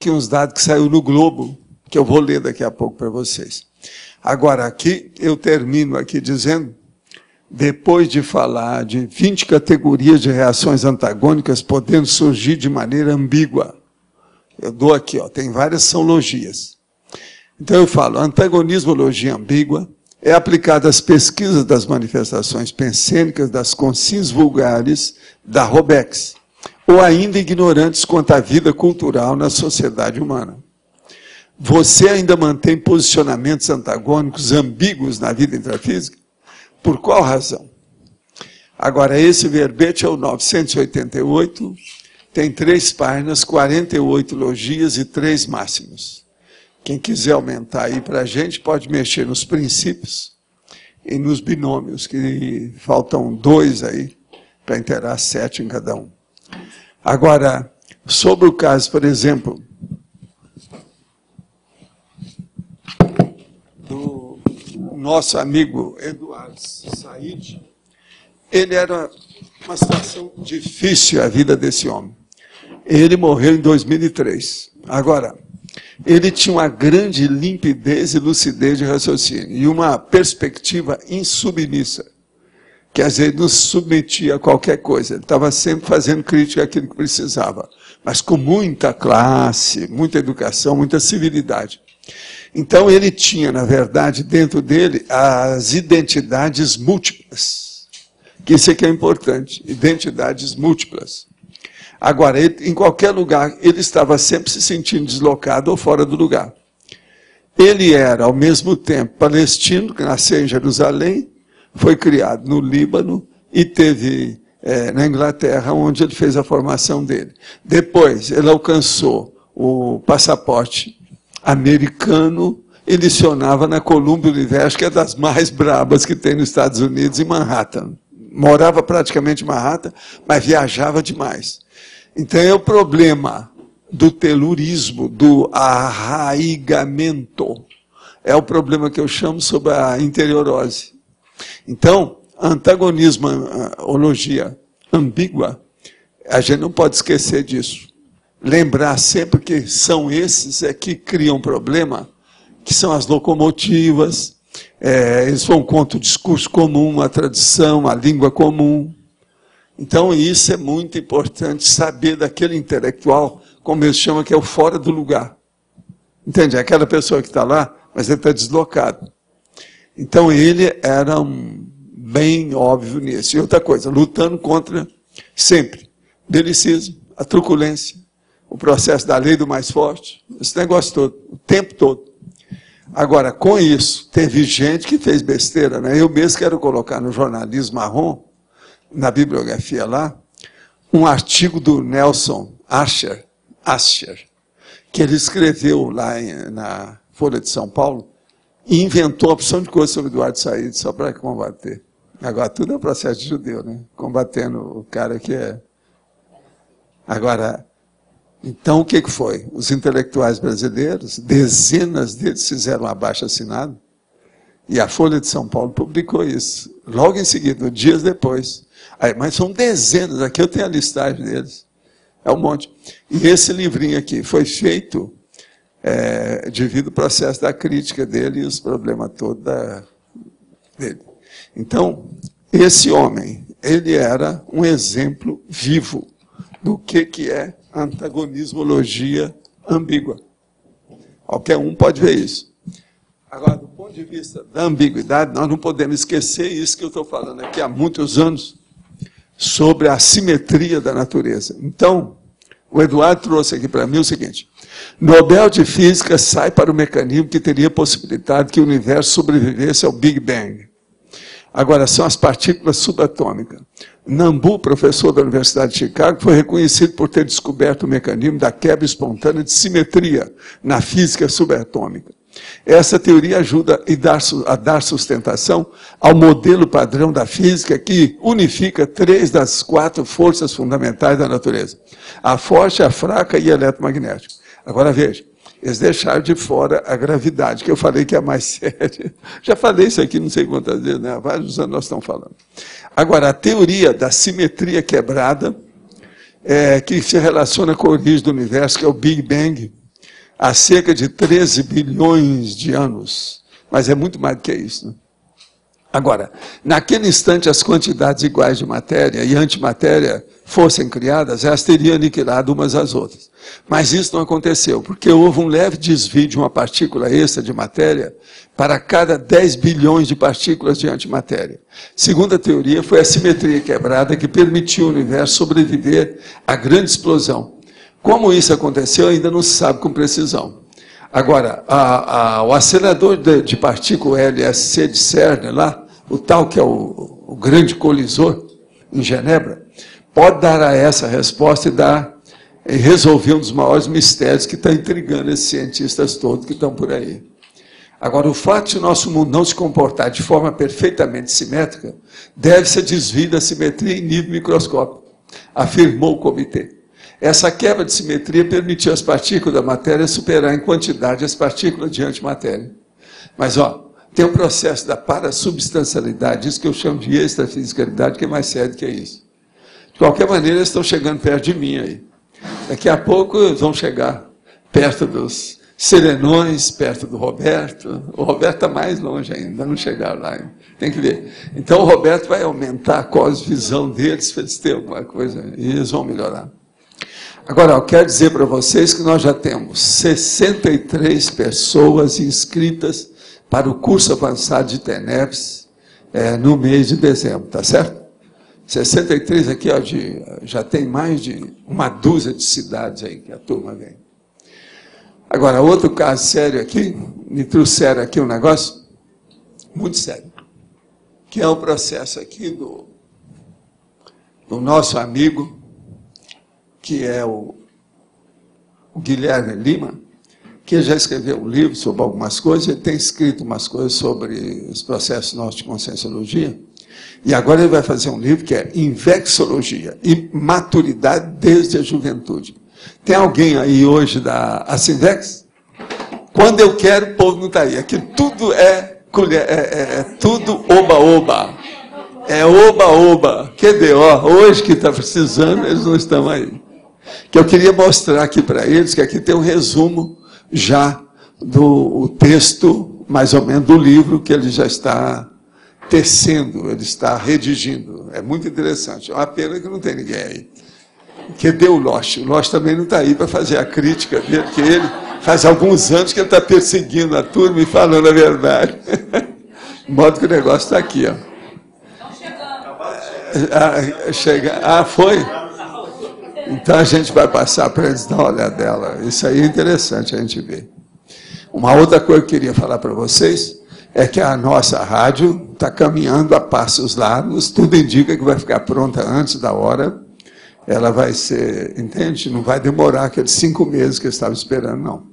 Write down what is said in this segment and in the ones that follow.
aqui uns dados que saiu no Globo, que eu vou ler daqui a pouco para vocês. Agora, aqui, eu termino aqui dizendo, depois de falar de 20 categorias de reações antagônicas podendo surgir de maneira ambígua. Eu dou aqui, ó, tem várias são-logias. Então eu falo, antagonismologia ambígua é aplicada às pesquisas das manifestações pensênicas das consciências vulgares da Robex, ou ainda ignorantes quanto à vida cultural na sociedade humana. Você ainda mantém posicionamentos antagônicos ambíguos na vida intrafísica? Por qual razão? Agora, esse verbete é o 988, tem 3 páginas, 48 logias e 3 máximos. Quem quiser aumentar aí para a gente, pode mexer nos princípios e nos binômios, que faltam 2 aí, para inteirar 7 em cada um. Agora, sobre o caso, por exemplo, do nosso amigo Eduardo Said, ele era uma situação difícil a vida desse homem. Ele morreu em 2003. Agora, ele tinha uma grande limpidez e lucidez de raciocínio e uma perspectiva insubmissa. Quer dizer, ele não se submetia a qualquer coisa. Ele estava sempre fazendo crítica àquilo que precisava, mas com muita classe, muita educação, muita civilidade. Então, ele tinha, na verdade, dentro dele, as identidades múltiplas. Que isso aqui é importante, identidades múltiplas. Agora, ele, em qualquer lugar, ele estava sempre se sentindo deslocado ou fora do lugar. Ele era, ao mesmo tempo, palestino, que nasceu em Jerusalém, foi criado no Líbano e teve na Inglaterra, onde ele fez a formação dele. Depois, ele alcançou o passaporte americano e lecionava na Columbia University, que é das mais brabas que tem nos Estados Unidos, em Manhattan. Morava praticamente em Manhattan, mas viajava demais. Então, é o problema do telurismo, do arraigamento. É o problema que eu chamo sobre a interiorose. Então, antagonismologia ambígua, a gente não pode esquecer disso. Lembrar sempre que são esses que criam problema, que são as locomotivas, eles vão contra o discurso comum, a tradição, a língua comum. Então, isso é muito importante, saber daquele intelectual, como eles chamam, que é o fora do lugar. Entende? É aquela pessoa que está lá, mas ele está deslocado. Então, ele era bem óbvio nisso. E outra coisa, lutando contra, sempre, belicismo, a truculência, o processo da lei do mais forte, esse negócio todo, o tempo todo. Agora, com isso, teve gente que fez besteira, né? Eu mesmo quero colocar no jornalismo marrom, na bibliografia lá, um artigo do Nelson Asher, que ele escreveu lá na Folha de São Paulo, e inventou uma opção de coisa sobre Eduardo Said, só para combater. Agora, tudo é um processo de judeu, né? Combatendo o cara que é... Agora, então, o que foi? Os intelectuais brasileiros, dezenas deles fizeram um abaixo-assinado, e a Folha de São Paulo publicou isso, logo em seguida, dias depois. Aí, mas são dezenas, aqui eu tenho a listagem deles, é um monte. E esse livrinho aqui foi feito devido ao processo da crítica dele e os problemas todos dele. Então, esse homem, ele era um exemplo vivo do que é antagonismologia ambígua. Qualquer um pode ver isso. Agora, do ponto de vista da ambiguidade, nós não podemos esquecer isso que eu estou falando aqui há muitos anos, sobre a simetria da natureza. Então, o Eduardo trouxe aqui para mim o seguinte: Nobel de Física sai para o mecanismo que teria possibilitado que o universo sobrevivesse ao Big Bang. Agora, são as partículas subatômicas. Nambu, professor da Universidade de Chicago, foi reconhecido por ter descoberto o mecanismo da quebra espontânea de simetria na física subatômica. Essa teoria ajuda a dar sustentação ao modelo padrão da física que unifica 3 das 4 forças fundamentais da natureza: a forte, a fraca e a eletromagnética. Agora veja, eles deixaram de fora a gravidade, que eu falei que é mais séria. Já falei isso aqui não sei quantas vezes, né? Há vários anos nós estamos falando. Agora, a teoria da simetria quebrada, que se relaciona com a origem do universo, que é o Big Bang, há cerca de 13 bilhões de anos. Mas é muito mais do que isso, né? Agora, naquele instante, as quantidades iguais de matéria e antimatéria fossem criadas, elas teriam aniquilado umas às outras. Mas isso não aconteceu, porque houve um leve desvio de uma partícula extra de matéria para cada 10 bilhões de partículas de antimatéria. Segundo a teoria, foi a simetria quebrada que permitiu ao universo sobreviver à grande explosão. Como isso aconteceu, ainda não se sabe com precisão. Agora, o acelerador de partícula LHC de CERN, lá, o tal que é o grande colisor em Genebra, pode dar a essa resposta e resolver um dos maiores mistérios que está intrigando esses cientistas todos que estão por aí. Agora, o fato de o nosso mundo não se comportar de forma perfeitamente simétrica deve-se a desvio da simetria em nível microscópico, afirmou o comitê. Essa quebra de simetria permitiu às partículas da matéria superar em quantidade as partículas de antimatéria. Mas, tem um processo da parasubstancialidade, isso que eu chamo de extrafisicalidade, que é mais sério que isso. De qualquer maneira, eles estão chegando perto de mim aí. Daqui a pouco eles vão chegar perto dos serenões, perto do Roberto. O Roberto está mais longe ainda, não chegaram lá. Tem que ver. Então, o Roberto vai aumentar a cosvisão deles, para eles terem alguma coisa, e eles vão melhorar. Agora, eu quero dizer para vocês que nós já temos 63 pessoas inscritas para o curso avançado de TENEPS no mês de dezembro, tá certo? 63 aqui, já tem mais de uma dúzia de cidades aí que a turma vem. Agora, outro caso sério aqui, me trouxeram aqui um negócio muito sério, que é o processo aqui do nosso amigo, que é o Guilherme Lima, que já escreveu um livro sobre algumas coisas, ele tem escrito umas coisas sobre os processos nossos de conscienciologia, e agora ele vai fazer um livro que é Invexologia e Maturidade desde a Juventude. Tem alguém aí hoje da Acinvex? Quando eu quero, o povo não está aí. Aqui tudo é tudo oba-oba. É oba-oba. Cadê? Hoje que está precisando, eles não estão aí. Que eu queria mostrar aqui para eles, que aqui tem um resumo já do texto, mais ou menos, do livro que ele já está tecendo, ele está redigindo. É muito interessante. É uma pena que não tem ninguém aí. Cadê o Loche? O Loche também não está aí para fazer a crítica dele, que ele faz alguns anos que ele está perseguindo a turma e falando a verdade. De modo que o negócio está aqui. Foi? Então a gente vai passar para eles dar uma olhadela. Isso aí é interessante a gente ver. Uma outra coisa que eu queria falar para vocês é que a nossa rádio está caminhando a passos largos, tudo indica que vai ficar pronta antes da hora. Ela vai ser, entende? Não vai demorar aqueles 5 meses que eu estava esperando, não.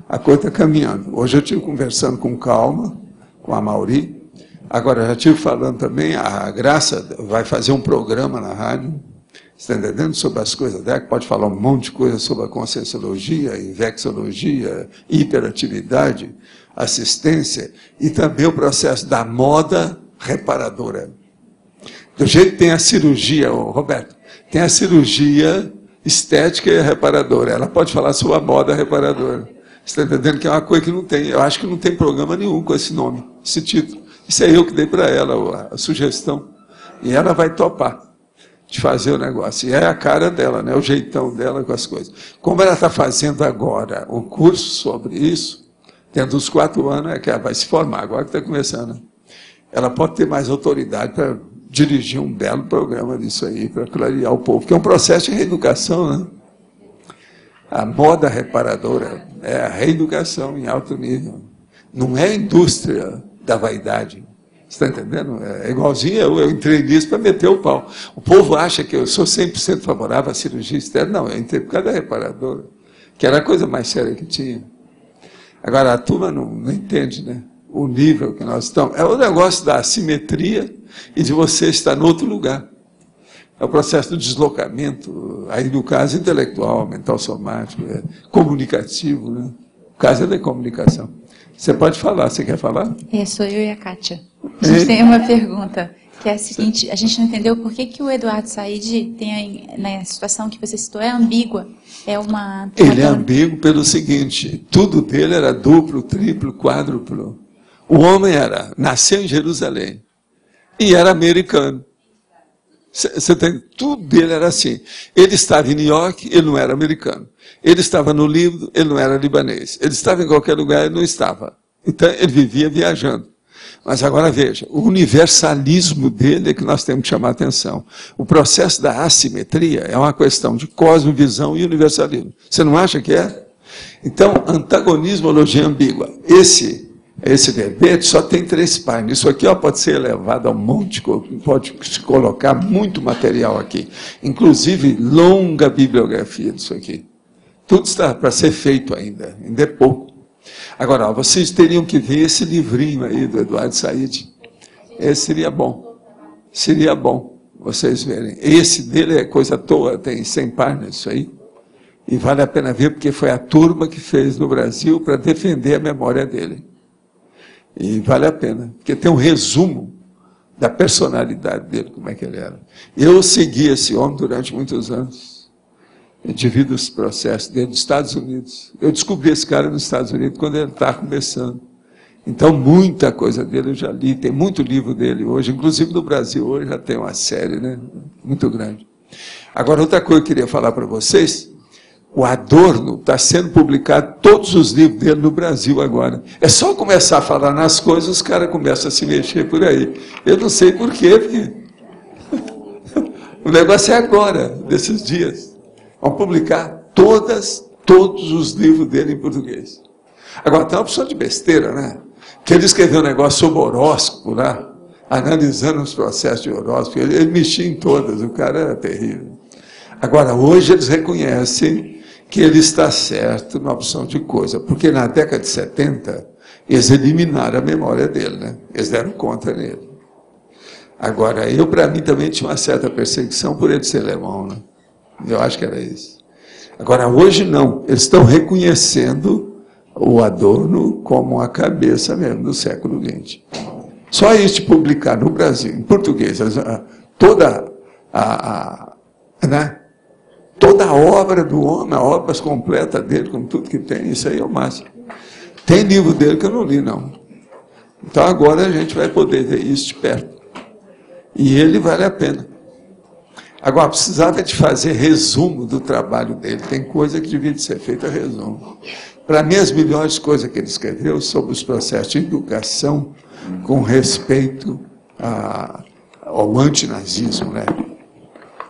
A coisa está caminhando. Hoje eu estive conversando com calma, com a Mauri. Agora, já estive falando também, a Graça vai fazer um programa na rádio, está entendendo? Sobre as coisas dela, que pode falar um monte de coisa sobre a conscienciologia, invexologia, hiperatividade, assistência, e também o processo da moda reparadora. Do jeito que tem a cirurgia, Roberto, tem a cirurgia estética e reparadora. Ela pode falar sobre a moda reparadora. Você está entendendo que é uma coisa que não tem. Eu acho que não tem programa nenhum com esse nome, esse título. Isso é eu que dei para ela, a sugestão. E ela vai topar de fazer o negócio. E é a cara dela, né? O jeitão dela com as coisas. Como ela está fazendo agora o curso sobre isso, dentro dos 4 anos é que ela vai se formar, agora que está começando. Ela pode ter mais autoridade para dirigir um belo programa disso aí, para clarear o povo, que é um processo de reeducação, né? A moda reparadora é a reeducação em alto nível. Não é a indústria da vaidade. Você está entendendo? É igualzinho eu entrei nisso para meter o pau. O povo acha que eu sou 100% favorável à cirurgia externa. Não, eu entrei por causa da reparadora, que era a coisa mais séria que tinha. Agora, a turma não entende, né? O nível que nós estamos. É o negócio da assimetria e de você estar em outro lugar. É o processo do deslocamento, aí no caso intelectual, mental somático, comunicativo, né? O caso é da comunicação. Você pode falar, você quer falar? Sou eu e a Kátia. A gente tem uma pergunta. Que é a seguinte, a gente não entendeu por que o Eduardo Said tem, na situação que você citou, é ambígua. Ele é ambíguo pelo seguinte, tudo dele era duplo, triplo, quádruplo. O homem nasceu em Jerusalém e era americano. Tudo dele era assim. Ele estava em New York, ele não era americano. Ele estava no Líbano, ele não era libanês. Ele estava em qualquer lugar, ele não estava. Então, ele vivia viajando. Mas agora veja, o universalismo dele é que nós temos que chamar a atenção. O processo da assimetria é uma questão de cosmovisão e universalismo. Você não acha que é? Então, antagonismologia ambígua. Esse verbete só tem 3 páginas. Isso aqui pode ser elevado a um monte, pode se colocar muito material aqui. Inclusive, longa bibliografia disso aqui. Tudo está para ser feito ainda é pouco. Agora, vocês teriam que ver esse livrinho aí do Eduardo Said. Esse seria bom. Seria bom vocês verem. Esse dele é coisa à toa, tem 100 páginas isso aí. E vale a pena ver, porque foi a turma que fez no Brasil para defender a memória dele. E vale a pena, porque tem um resumo da personalidade dele, como é que ele era. Eu segui esse homem durante muitos anos. Devido aos processos dele dos Estados Unidos. Eu descobri esse cara nos Estados Unidos quando ele estava começando. Então, muita coisa dele eu já li, tem muito livro dele hoje, inclusive no Brasil hoje já tem uma série, né, muito grande. Agora, outra coisa que eu queria falar para vocês, o Adorno está sendo publicado, todos os livros dele no Brasil agora. É só começar a falar nas coisas, os caras começam a se mexer por aí. Eu não sei por quê, porque o negócio é agora, desses dias. Vão publicar todos os livros dele em português. Agora, tem uma opção de besteira, né? Que ele escreveu um negócio sobre horóscopo lá, analisando os processos de horóscopo. Ele mexia em todas, o cara era terrível. Agora, hoje eles reconhecem que ele está certo na opção de coisa, porque na década de 70, eles eliminaram a memória dele, né? Eles deram conta nele. Agora, para mim, também tinha uma certa perseguição por ele ser alemão, né? Eu acho que era isso. Agora, hoje não. Eles estão reconhecendo o Adorno como a cabeça mesmo do século XX. Só isso de publicar no Brasil, em português, toda a obra do homem, as obras completas dele, com tudo que tem, isso aí é o máximo. Tem livro dele que eu não li, não. Então, agora a gente vai poder ver isso de perto. E ele vale a pena. Agora, precisava de fazer resumo do trabalho dele. Tem coisa que devia de ser feita resumo. Para mim, as melhores coisas que ele escreveu sobre os processos de educação com respeito ao antinazismo, né?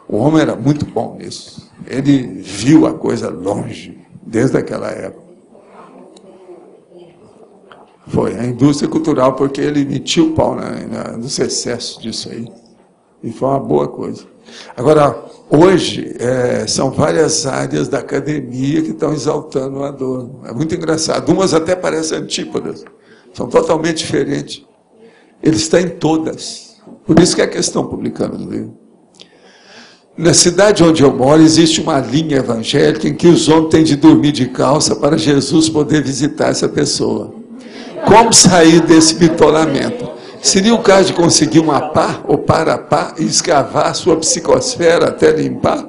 O homem era muito bom nisso. Ele viu a coisa longe, desde aquela época. Foi a indústria cultural, porque ele metiu o pau nos excessos disso aí. E foi uma boa coisa. Agora, hoje, são várias áreas da academia que estão exaltando o Adorno. É muito engraçado. Umas até parecem antípodas. São totalmente diferentes. Ele está em todas. Por isso que é que estão publicando no livro. Na cidade onde eu moro, existe uma linha evangélica em que os homens têm de dormir de calça para Jesus poder visitar essa pessoa. Como sair desse bitolamento? Seria o caso de conseguir uma pá ou para-pá e escavar a sua psicosfera até limpar?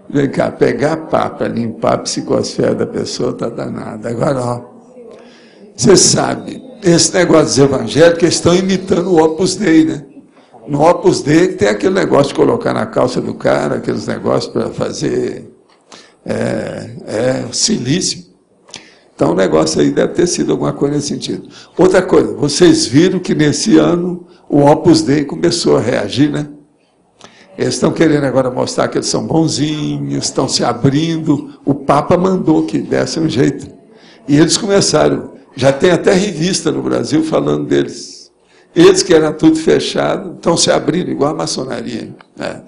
Vem cá, pegar pá para limpar a psicosfera da pessoa está danada. Agora, você sabe, esse negócio dos evangélicos, eles estão imitando o Opus Dei, né? No Opus Dei tem aquele negócio de colocar na calça do cara, aqueles negócios para fazer silício. Então, o negócio aí deve ter sido alguma coisa nesse sentido. Outra coisa, vocês viram que nesse ano o Opus Dei começou a reagir, né? Eles estão querendo agora mostrar que eles são bonzinhos, estão se abrindo. O Papa mandou que desse um jeito. E eles começaram, já tem até revista no Brasil falando deles. Eles que eram tudo fechado, estão se abrindo, igual a maçonaria. Né?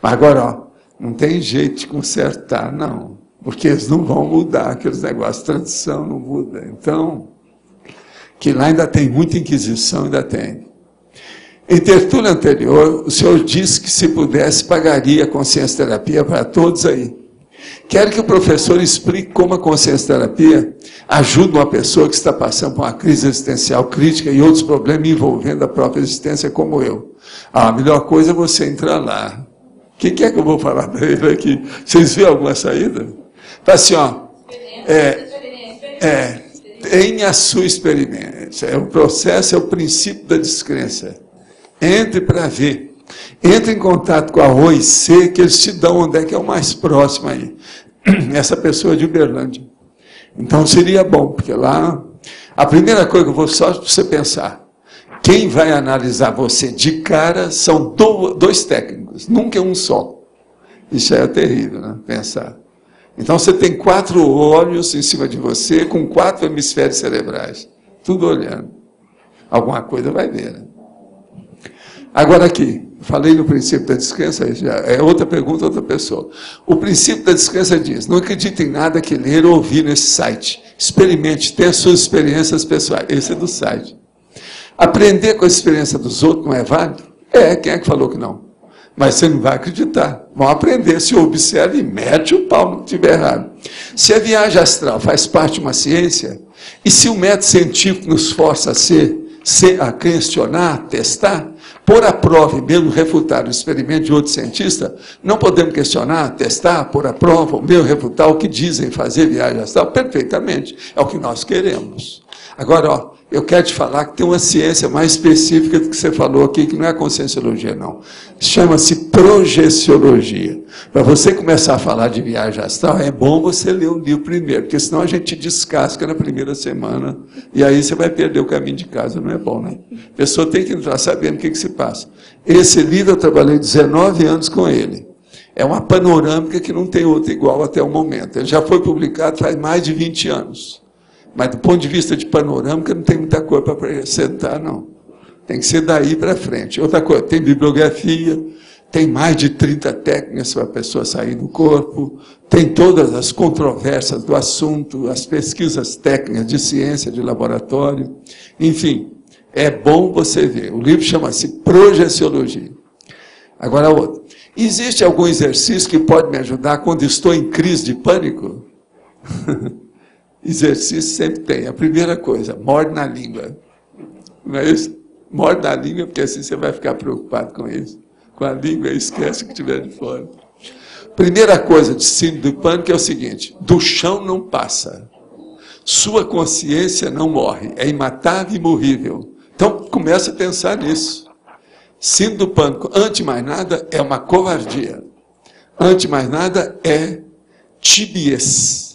Mas agora, não tem jeito de consertar, não. Porque eles não vão mudar aqueles negócios, tradição não muda. Então, que lá ainda tem muita inquisição, ainda tem. Em tertúlia anterior, o senhor disse que se pudesse, pagaria a consciência terapia para todos aí. Quero que o professor explique como a consciência-terapia ajuda uma pessoa que está passando por uma crise existencial crítica e outros problemas envolvendo a própria existência, como eu. A melhor coisa é você entrar lá. O que é que eu vou falar para ele aqui? Vocês viram alguma saída? Fala assim, ó, tenha a sua experiência. O processo é o princípio da descrença. Entre para ver. Entre em contato com a OIC, que eles te dão onde é que é o mais próximo aí. Essa pessoa é de Uberlândia. Então seria bom, porque lá... A primeira coisa que eu vou só para você pensar. Quem vai analisar você de cara são dois técnicos, nunca é um só. Isso é terrível, né? Pensar. Então você tem 4 olhos em cima de você, com 4 hemisférios cerebrais. Tudo olhando. Alguma coisa vai ver, né? Agora aqui, falei no princípio da descrença, já é outra pergunta, outra pessoa. O princípio da descrença diz, não acredite em nada que ler ou ouvir nesse site. Experimente, tenha suas experiências pessoais. Esse é do site. Aprender com a experiência dos outros não é válido? Quem é que falou que não? Mas você não vai acreditar. Vão aprender, se observa e mete o pau no que estiver errado. Se a viagem astral faz parte de uma ciência, e se o método científico nos força a questionar, a testar, pôr à prova e mesmo refutar o experimento de outro cientista, não podemos questionar, testar, pôr à prova, ou mesmo refutar o que dizem fazer viagem astral perfeitamente. É o que nós queremos. Agora, ó, eu quero te falar que tem uma ciência mais específica do que você falou aqui, que não é a conscienciologia, não. Chama-se projeciologia. Para você começar a falar de viagem astral, é bom você ler o livro primeiro, porque senão a gente descasca na primeira semana, e aí você vai perder o caminho de casa, não é bom, né? A pessoa tem que entrar sabendo o que se passa. Esse livro eu trabalhei 19 anos com ele. É uma panorâmica que não tem outra igual até o momento. Ele já foi publicado faz mais de 20 anos. Mas, do ponto de vista de panorâmica, não tem muita coisa para acrescentar, não. Tem que ser daí para frente. Outra coisa, tem bibliografia, tem mais de 30 técnicas para a pessoa sair do corpo, tem todas as controvérsias do assunto, as pesquisas técnicas de ciência, de laboratório. Enfim, é bom você ver. O livro chama-se Projeciologia. Agora, outra. Existe algum exercício que pode me ajudar quando estou em crise de pânico? Exercício sempre tem. A primeira coisa, morde na língua. Não é isso? Morde na língua, porque assim você vai ficar preocupado com isso. Com a língua, esquece o que tiver de fora. Primeira coisa de síndrome do pânico é o seguinte, do chão não passa. Sua consciência não morre. É imatável e imorrível. Então, começa a pensar nisso. Síndrome do pânico, antes de mais nada, é uma covardia. Antes de mais nada, é tibiez.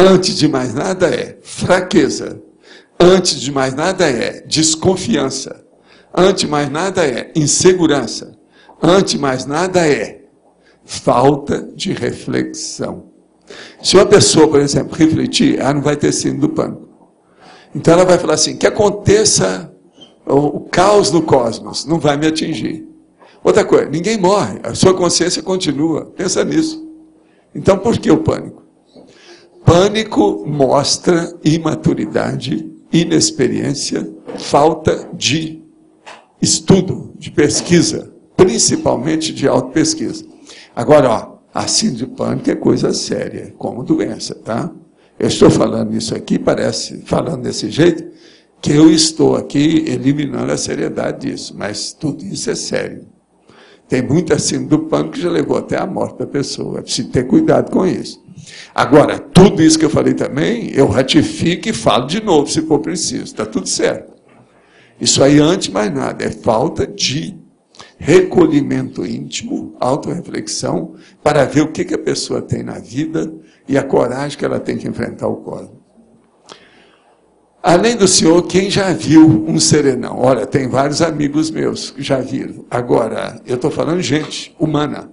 Antes de mais nada é fraqueza. Antes de mais nada é desconfiança. Antes de mais nada é insegurança. Antes de mais nada é falta de reflexão. Se uma pessoa, por exemplo, refletir, ela não vai ter síndrome do pânico. Então ela vai falar assim, que aconteça o caos no cosmos, não vai me atingir. Outra coisa, ninguém morre, a sua consciência continua. Pensa nisso. Então por que o pânico? Pânico mostra imaturidade, inexperiência, falta de estudo, de pesquisa, principalmente de autopesquisa. Agora, ó, a síndrome de pânico é coisa séria, como doença, tá? Eu estou falando isso aqui, parece, falando desse jeito, que eu estou aqui eliminando a seriedade disso, mas tudo isso é sério. Tem muita síndrome do pânico que já levou até a morte da pessoa, é preciso ter cuidado com isso. Agora, tudo isso que eu falei também, eu ratifico e falo de novo, se for preciso, está tudo certo. Isso aí, antes de mais nada, é falta de recolhimento íntimo, autorreflexão, para ver o que a pessoa tem na vida e a coragem que ela tem que enfrentar o cosmos. Além do senhor, quem já viu um serenão? Olha, tem vários amigos meus que já viram. Agora, eu estou falando gente humana.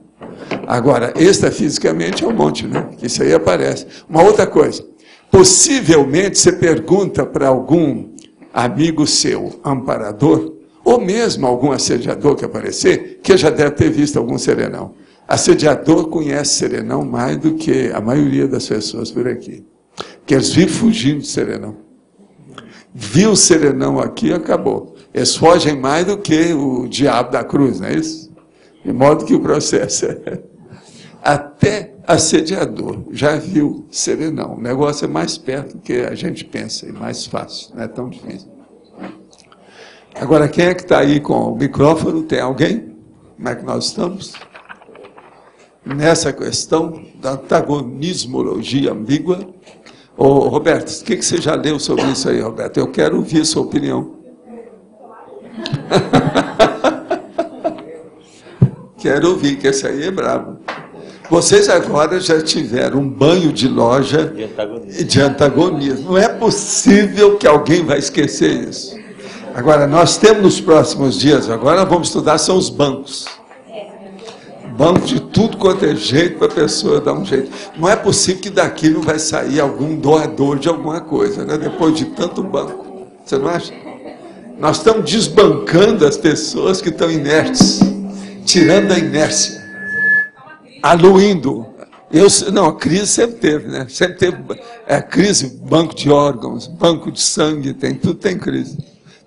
Agora, extrafisicamente é um monte, né? Isso aí aparece. Uma outra coisa, possivelmente você pergunta para algum amigo seu, amparador, ou mesmo algum assediador que aparecer, que já deve ter visto algum serenão. Assediador conhece serenão mais do que a maioria das pessoas por aqui. Porque eles vivem fugindo de serenão. Viu o serenão aqui, acabou. Eles fogem mais do que o diabo da cruz, não é isso? De modo que o processo é... até assediador. Já viu serenão. O negócio é mais perto do que a gente pensa, e mais fácil, não é tão difícil. Agora, quem é que está aí com o micrófono? Tem alguém? Como é que nós estamos? Nessa questão da antagonismologia ambígua. Ô, Roberto, o que você já leu sobre isso aí, Roberto? Eu quero ouvir a sua opinião. Quero ouvir, que esse aí é bravo. Vocês agora já tiveram um banho de loja de antagonismo. Não é possível que alguém vai esquecer isso. Agora, nós temos nos próximos dias, agora vamos estudar, são os bancos. Banco de tudo quanto é jeito para a pessoa dar um jeito. Não é possível que daqui não vai sair algum doador de alguma coisa, né? Depois de tanto banco. Você não acha? Nós estamos desbancando as pessoas que estão inertes, tirando a inércia, aluindo. Não, a crise sempre teve, né? Sempre teve crise, banco de órgãos, banco de sangue, tudo tem crise.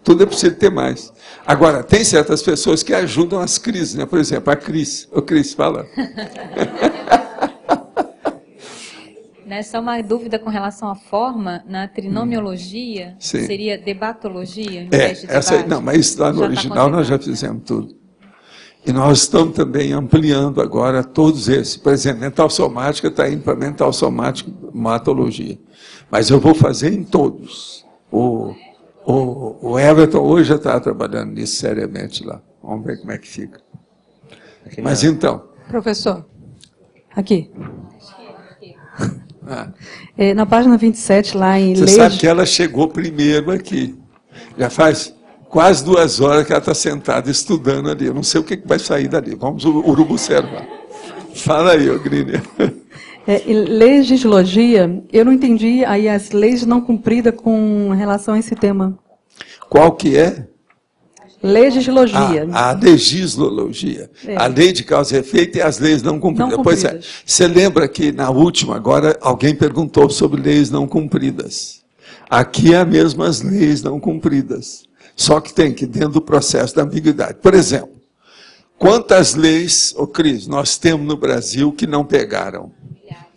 Tudo é preciso ter mais. Agora, tem certas pessoas que ajudam as crises, né? Por exemplo, a Cris. Ô, Cris, fala. Só uma dúvida com relação à forma, na trinomiologia, seria debatologia? Em vez de essa aí, não, mas isso lá no original nós já fizemos tudo. E nós estamos também ampliando agora todos esses. Por exemplo, mental somática está indo para mental somática, matologia. Mas eu vou fazer em todos. O Everton hoje já está trabalhando nisso seriamente lá. Vamos ver como é que fica. Mas então... Professor, aqui. Na página 27, lá em Você sabe que ela chegou primeiro aqui. Já faz quase 2 horas que ela está sentada estudando ali. Eu não sei o que vai sair dali. Vamos urubucero. Fala aí, Griner. Legislogia, eu não entendi aí as leis não cumpridas com relação a esse tema. Qual que é? Legislogia. A legislologia. A lei de causa e efeito e as leis não cumpridas. Pois é. Você lembra que na última, agora, alguém perguntou sobre leis não cumpridas. Aqui é as mesmas leis não cumpridas. Só que tem que dentro do processo da ambiguidade. Por exemplo, quantas leis, Cris, nós temos no Brasil que não pegaram?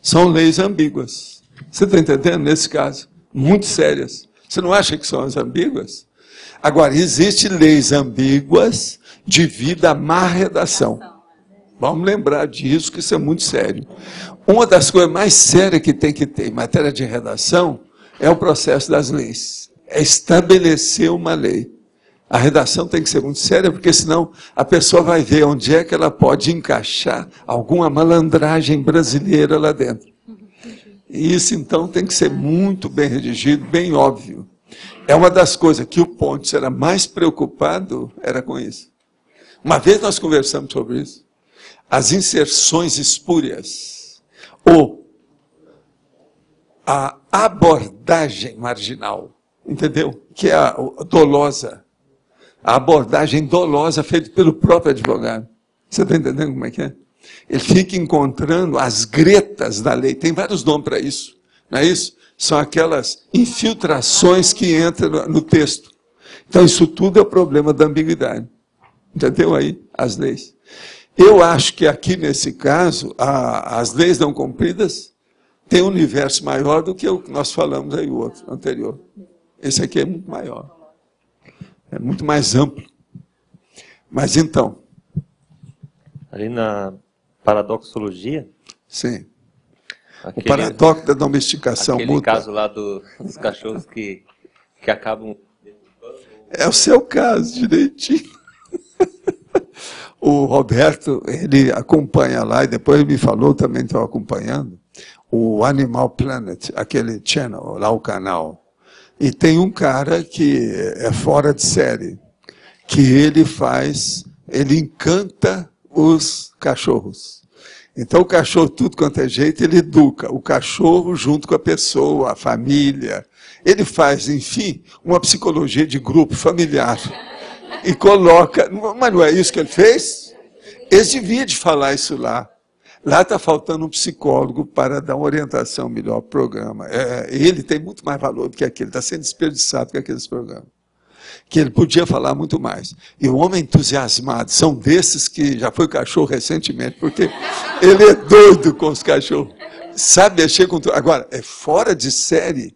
São leis ambíguas. Você está entendendo nesse caso? Muito sérias. Você não acha que são as ambíguas? Agora, existem leis ambíguas devido à má redação. Vamos lembrar disso, que isso é muito sério. Uma das coisas mais sérias que tem que ter em matéria de redação é o processo das leis. É estabelecer uma lei. A redação tem que ser muito séria, porque senão a pessoa vai ver onde é que ela pode encaixar alguma malandragem brasileira lá dentro. E isso, então, tem que ser muito bem redigido, bem óbvio. É uma das coisas que o Pontes era mais preocupado, era com isso. Uma vez nós conversamos sobre isso. As inserções espúrias, ou a abordagem marginal, entendeu? Que é a dolosa. A abordagem dolosa feita pelo próprio advogado. Você está entendendo como é que é? Ele fica encontrando as gretas da lei. Tem vários nomes para isso, não é isso? São aquelas infiltrações que entram no texto. Então, isso tudo é o problema da ambiguidade. Entendeu aí? As leis. Eu acho que aqui, nesse caso, as leis não cumpridas têm um universo maior do que o que nós falamos aí, o outro, anterior. Esse aqui é muito maior. É muito mais amplo. Mas então... Ali na paradoxologia... Sim. O paradoxo da domesticação mútua. Aquele caso lá dos cachorros que acabam... É o seu caso, direitinho. O Roberto, ele acompanha lá, e depois ele me falou, também estou acompanhando, o Animal Planet, aquele channel, lá o canal. E tem um cara que é fora de série, que ele encanta os cachorros. Então o cachorro, tudo quanto é jeito, ele educa o cachorro junto com a pessoa, a família. Ele faz, enfim, uma psicologia de grupo familiar. E coloca... Mas não é isso que ele fez? Eles deviam de falar isso lá. Lá está faltando um psicólogo para dar uma orientação melhor ao programa. Ele tem muito mais valor do que aquele, está sendo desperdiçado com aqueles programas. que ele podia falar muito mais. E o homem entusiasmado, são desses que já foi cachorro recentemente, porque ele é doido com os cachorros. Sabe mexer com tudo. Agora, é fora de série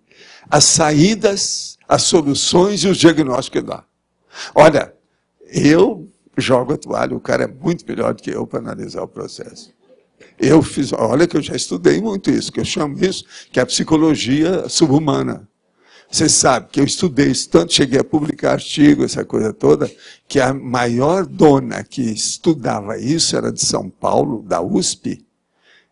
as saídas, as soluções e os diagnósticos que ele dá. Olha, eu jogo a toalha, o cara é muito melhor do que eu para analisar o processo. Eu fiz, olha que eu já estudei muito isso, que eu chamo isso, que é a psicologia subhumana. Vocês sabem que eu estudei isso tanto, cheguei a publicar artigo, essa coisa toda, que a maior dona que estudava isso era de São Paulo, da USP.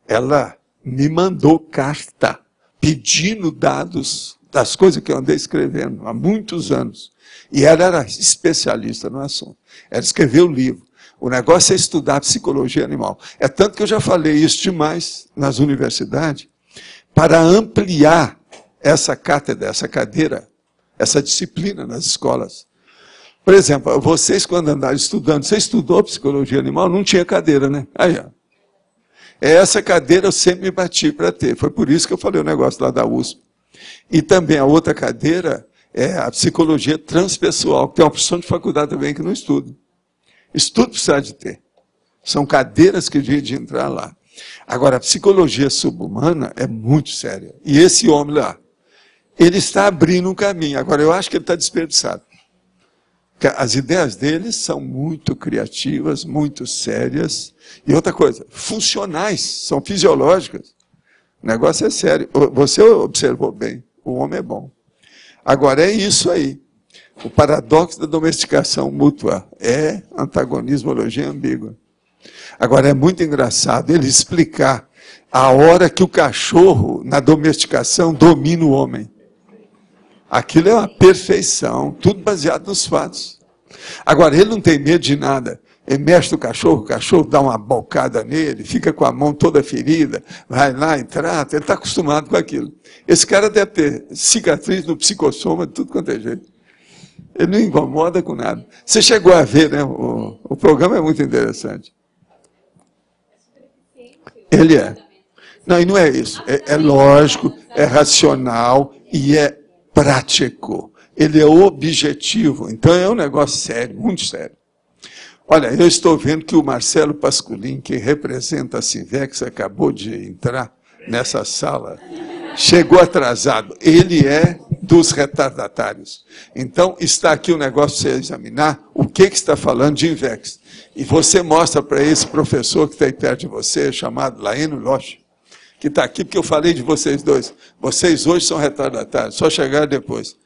Ela me mandou carta pedindo dados das coisas que eu andei escrevendo há muitos anos. E ela era especialista no assunto. Ela escreveu o livro. O negócio é estudar psicologia animal. É tanto que eu já falei isso demais nas universidades, para ampliar essa cátedra, essa cadeira, essa disciplina nas escolas. Por exemplo, vocês quando andaram estudando, você estudou psicologia animal, não tinha cadeira, né? Aí, ó. Essa cadeira eu sempre me bati para ter. Foi por isso que eu falei o negócio lá da USP. E também a outra cadeira é a psicologia transpessoal, que tem uma opção de faculdade também que não estudo. Estudo precisa de ter. São cadeiras que devia de entrar lá. Agora, a psicologia subhumana é muito séria. E esse homem lá, ele está abrindo um caminho. Agora, eu acho que ele está desperdiçado. As ideias dele são muito criativas, muito sérias. E outra coisa, funcionais, são fisiológicas. O negócio é sério. Você observou bem, o homem é bom. Agora, é isso aí. O paradoxo da domesticação mútua é antagonismologia ambígua. Agora, é muito engraçado ele explicar a hora que o cachorro, na domesticação, domina o homem. Aquilo é uma perfeição, tudo baseado nos fatos. Agora, ele não tem medo de nada. Ele mexe o cachorro dá uma bocada nele, fica com a mão toda ferida, vai lá e trata, ele está acostumado com aquilo. Esse cara deve ter cicatriz no psicossoma, de tudo quanto é jeito. Ele não incomoda com nada. Você chegou a ver, né? O programa é muito interessante. Ele é. Não, e não é isso. É lógico, é racional e é prático. Ele é objetivo. Então é um negócio sério, muito sério. Olha, eu estou vendo que o Marcelo Pasculin, que representa a Sinvex, acabou de entrar nessa sala, chegou atrasado. Ele é dos retardatários. Então, está aqui o negócio para você examinar o que está falando de Invex. E você mostra para esse professor que está aí perto de você, chamado Laeno Loche, que está aqui porque eu falei de vocês dois. Vocês hoje são retardatários, só chegaram depois.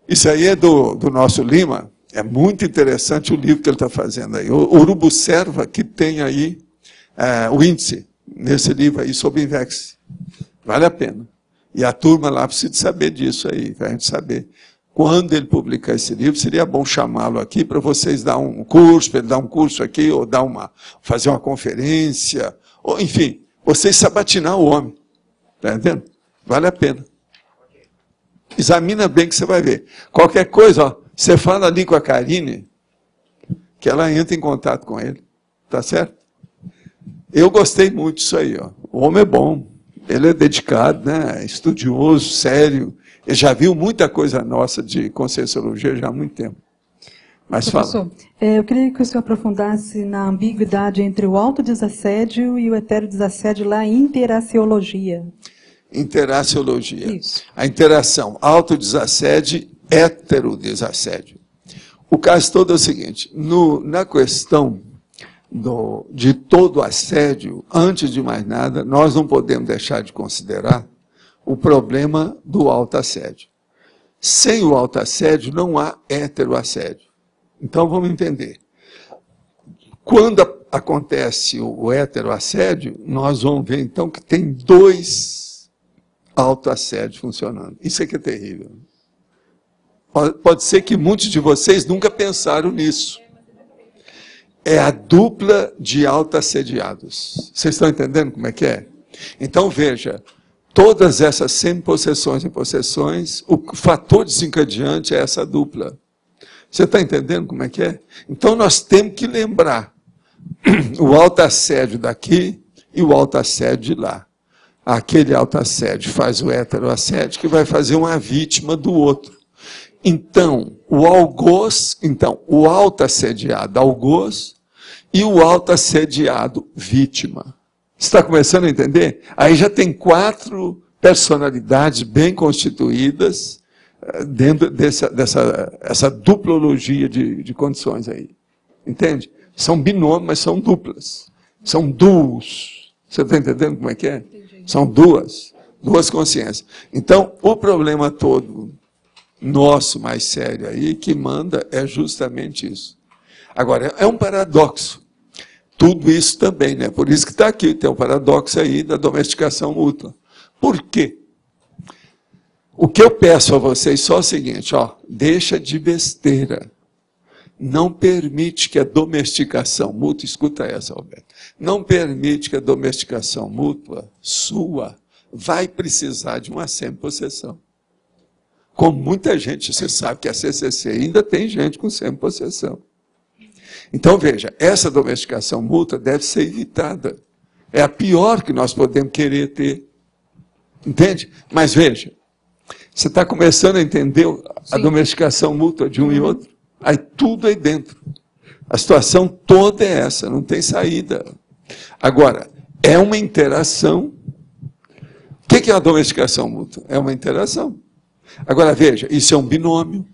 Isso aí é do nosso Lima. É muito interessante o livro que ele está fazendo aí. O Urubucerva, que tem aí o índice, nesse livro aí, sobre Invex. Vale a pena. E a turma lá precisa saber disso aí, para a gente saber. Quando ele publicar esse livro, seria bom chamá-lo aqui para vocês dar um curso, para ele dar um curso aqui, ou fazer uma conferência, ou enfim, vocês sabatinar o homem. Está entendendo? Vale a pena. Examina bem que você vai ver. Qualquer coisa, ó, você fala ali com a Karine, que ela entra em contato com ele. Tá certo? Eu gostei muito disso aí. Ó. O homem é bom. Ele é dedicado, né? Estudioso, sério. Ele já viu muita coisa nossa de Conscienciologia já há muito tempo. Mas professor, fala. Eu queria que o senhor aprofundasse na ambiguidade entre o autodesassédio e o heterodesassédio lá em interaciologia. Interaciologia. Isso. A interação autodesassédio, heterodesassédio. O caso todo é o seguinte, na questão de todo assédio, antes de mais nada, nós não podemos deixar de considerar o problema do autoassédio. Sem o autoassédio não há heteroassédio. Então vamos entender. Quando acontece o heteroassédio, nós vamos ver então que tem 2 autoassédios funcionando. Isso é que é terrível. Pode ser que muitos de vocês nunca pensaram nisso. É a dupla de autoassediados. Vocês estão entendendo como é que é? Então veja, todas essas semi-possessões e possessões, o fator desencadeante é essa dupla. Você está entendendo como é que é? Então nós temos que lembrar o autoassédio daqui e o autoassédio de lá. Aquele autoassédio faz o heteroassédio que vai fazer uma vítima do outro. Então, o algoz, o autoassediado algoz e o autoassediado vítima. Está começando a entender? Aí já tem 4 personalidades bem constituídas dentro dessa duplologia de condições aí. Entende? São binômios, mas são duplas. São duos. Você está entendendo como é que é? Entendi. São duas consciências. Então, o problema todo nosso mais sério aí, que manda, é justamente isso. Agora, é um paradoxo. Tudo isso também, né? Por isso que está aqui, tem um paradoxo aí da domesticação mútua. Por quê? O que eu peço a vocês só é o seguinte, ó, deixa de besteira. Não permite que a domesticação mútua, escuta essa, Alberto, não permite que a domesticação mútua sua vai precisar de uma semi-possessão. Como muita gente, você sabe que a CCC ainda tem gente com semi-possessão. Então, veja, essa domesticação mútua deve ser evitada. É a pior que nós podemos querer ter. Entende? Mas veja, você está começando a entender a domesticação mútua de um e outro? Aí tudo aí dentro. A situação toda é essa, não tem saída. Agora, é uma interação. O que é a domesticação mútua? É uma interação. Agora, veja, isso é um binômio.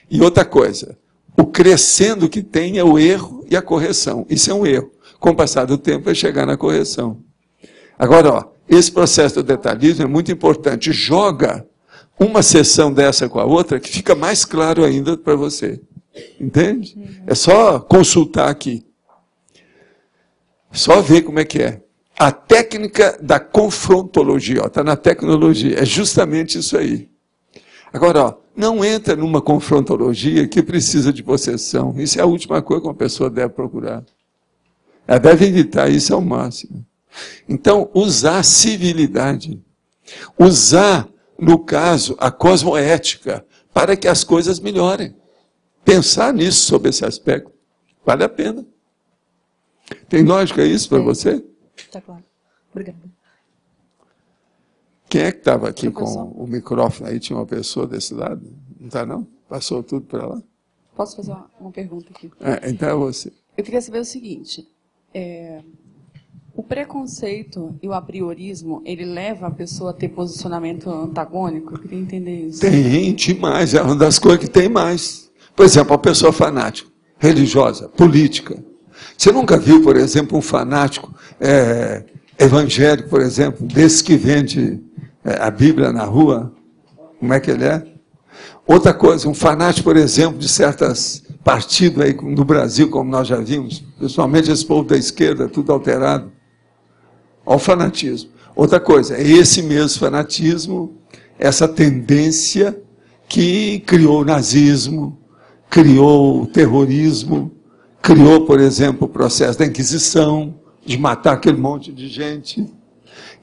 E outra coisa, o crescendo que tem é o erro e a correção. Isso é um erro. Com o passar do tempo, vai chegar na correção. Agora, ó, esse processo do detalhismo é muito importante. Joga uma sessão dessa com a outra que fica mais claro ainda para você. Entende? É só consultar aqui. Só ver como é que é. A técnica da confrontologia, está na tecnologia, é justamente isso aí. Agora, ó, não entra numa confrontologia que precisa de possessão. Isso é a última coisa que uma pessoa deve procurar. Ela deve evitar isso ao máximo. Então, usar a civilidade. Usar, no caso, a cosmoética, para que as coisas melhorem. Pensar nisso, sobre esse aspecto, vale a pena. Tem lógica isso para você? Está claro. Obrigada. Quem é que estava aqui com o microfone? Aí tinha uma pessoa desse lado? Não está, não? Passou tudo para lá? Posso fazer uma pergunta aqui? Então é você. Eu queria saber o seguinte. O preconceito e o apriorismo, ele leva a pessoa a ter posicionamento antagônico? Eu queria entender isso. Tem demais. É uma das coisas que tem mais. Por exemplo, a pessoa fanática, religiosa, política. Você nunca viu, por exemplo, um fanático evangélico, por exemplo, desse que vende a Bíblia na rua? Como é que ele é? Outra coisa, um fanático, por exemplo, de certos partidos aí no Brasil, como nós já vimos, principalmente esse povo da esquerda, tudo alterado. Olha o fanatismo. Outra coisa, é esse mesmo fanatismo, essa tendência que criou o nazismo, criou o terrorismo, criou, por exemplo, o processo da Inquisição, de matar aquele monte de gente,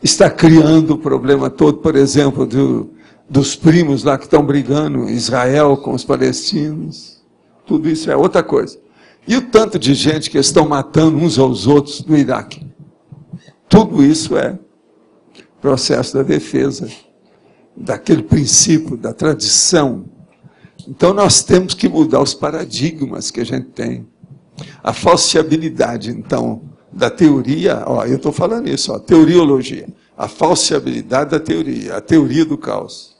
está criando o problema todo, por exemplo, dos primos lá que estão brigando, Israel com os palestinos. Tudo isso é outra coisa. E o tanto de gente que estão matando uns aos outros no Iraque. Tudo isso é processo da defesa, daquele princípio, da tradição. Então nós temos que mudar os paradigmas que a gente tem. A falseabilidade, então, da teoria, ó, eu estou falando isso, ó, teoriologia. A falseabilidade da teoria, a teoria do caos.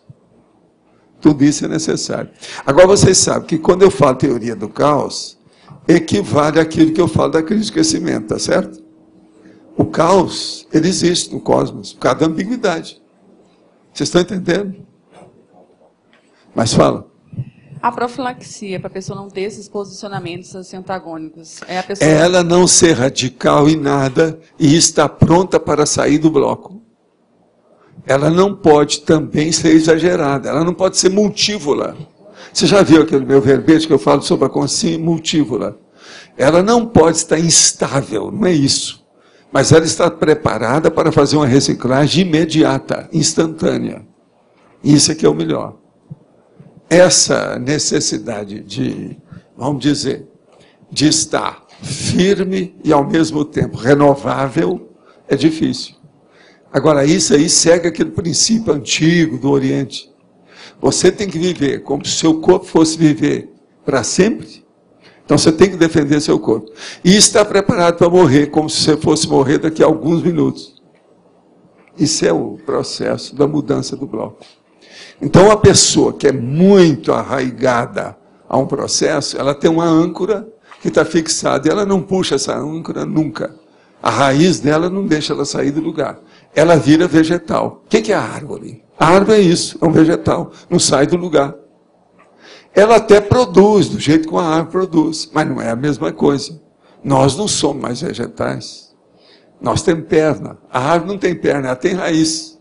Tudo isso é necessário. Agora vocês sabem que quando eu falo teoria do caos, equivale àquilo que eu falo da crise de crescimento, tá certo? O caos, ele existe no cosmos, por causa da ambiguidade. Vocês estão entendendo? Mas fala. A profilaxia, para a pessoa não ter esses posicionamentos assim, antagônicos, é a pessoa... Ela não ser radical em nada e está pronta para sair do bloco. Ela não pode também ser exagerada, ela não pode ser multívola. Você já viu aquele meu verbete que eu falo sobre a consciência multívola? Ela não pode estar instável, não é isso. Mas ela está preparada para fazer uma reciclagem imediata, instantânea. Isso é que é o melhor. Essa necessidade de, vamos dizer, de estar firme e ao mesmo tempo renovável é difícil. Agora, isso aí segue aquele princípio antigo do Oriente. Você tem que viver como se o seu corpo fosse viver para sempre. Então você tem que defender seu corpo. E estar preparado para morrer, como se você fosse morrer daqui a alguns minutos. Isso é o processo da mudança do bloco. Então a pessoa que é muito arraigada a um processo, ela tem uma âncora que está fixada, e ela não puxa essa âncora nunca. A raiz dela não deixa ela sair do lugar. Ela vira vegetal. O que é a árvore? A árvore é isso, é um vegetal, não sai do lugar. Ela até produz, do jeito que uma árvore produz, mas não é a mesma coisa. Nós não somos mais vegetais. Nós temos perna. A árvore não tem perna, ela tem raiz.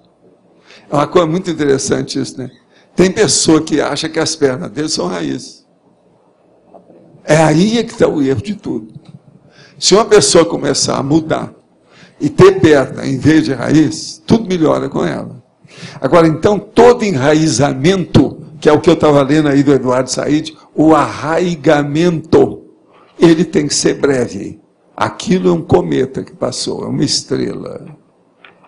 É uma coisa muito interessante isso, né? Tem pessoa que acha que as pernas dele são raízes. É aí que está o erro de tudo. Se uma pessoa começar a mudar e ter perna em vez de raiz, tudo melhora com ela. Agora, então, todo enraizamento, que é o que eu estava lendo aí do Eduardo Said, o arraigamento, ele tem que ser breve. Aquilo é um cometa que passou, é uma estrela.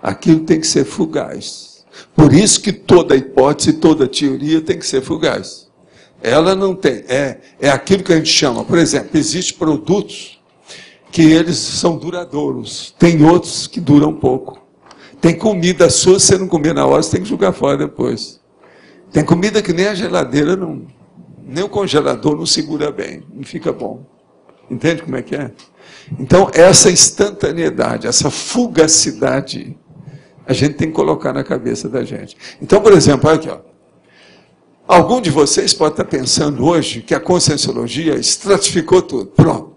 Aquilo tem que ser fugaz. Por isso que toda hipótese, toda teoria tem que ser fugaz. Ela não tem. É aquilo que a gente chama, por exemplo, existem produtos que eles são duradouros. Tem outros que duram pouco. Tem comida sua, se você não comer na hora, você tem que jogar fora depois. Tem comida que nem a geladeira, nem o congelador não segura bem, não fica bom. Entende como é que é? Então, essa instantaneidade, essa fugacidade, a gente tem que colocar na cabeça da gente. Então, por exemplo, olha aqui, ó. Algum de vocês pode estar pensando hoje que a conscienciologia estratificou tudo. Pronto.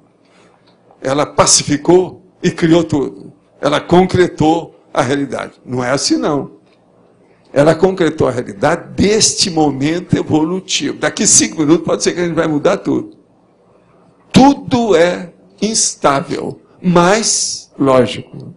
Ela pacificou e criou tudo. Ela concretou a realidade. Não é assim, não. Ela concretou a realidade deste momento evolutivo. Daqui 5 minutos pode ser que a gente vai mudar tudo. Tudo é instável, mas lógico.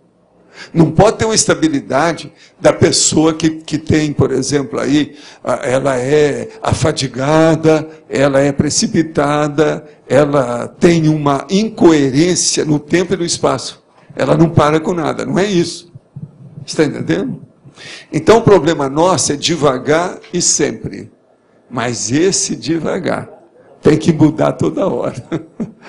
Não pode ter uma estabilidade da pessoa que tem, por exemplo, aí, ela é afadigada, ela é precipitada, ela tem uma incoerência no tempo e no espaço. Ela não para com nada, não é isso. Está entendendo? Então o problema nosso é devagar e sempre. Mas esse devagar tem que mudar toda hora.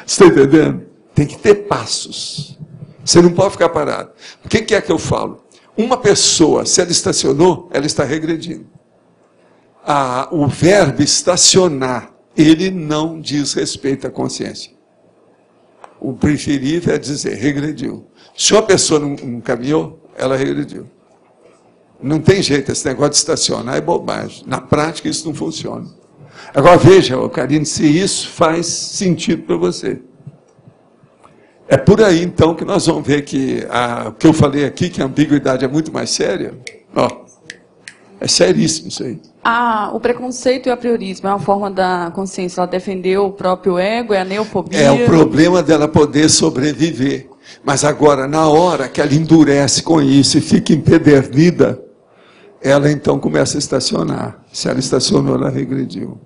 Está entendendo? Tem que ter passos. Você não pode ficar parado. O que é que eu falo? Uma pessoa, se ela estacionou, ela está regredindo. O verbo estacionar, ele não diz respeito à consciência. O preferível é dizer, regrediu. Se uma pessoa não caminhou, ela regrediu. Não tem jeito, esse negócio de estacionar é bobagem. Na prática, isso não funciona. Agora, veja, Karine, se isso faz sentido para você. É por aí, então, que nós vamos ver que o que eu falei aqui, que a ambiguidade é muito mais séria. Ó, é seríssimo isso aí. O preconceito e o apriorismo é uma forma da consciência, ela defender o próprio ego, é a neofobia? É o problema dela poder sobreviver. Mas agora, na hora que ela endurece com isso e fica empedernida, ela então começa a estacionar. Se ela estacionou, ela regrediu.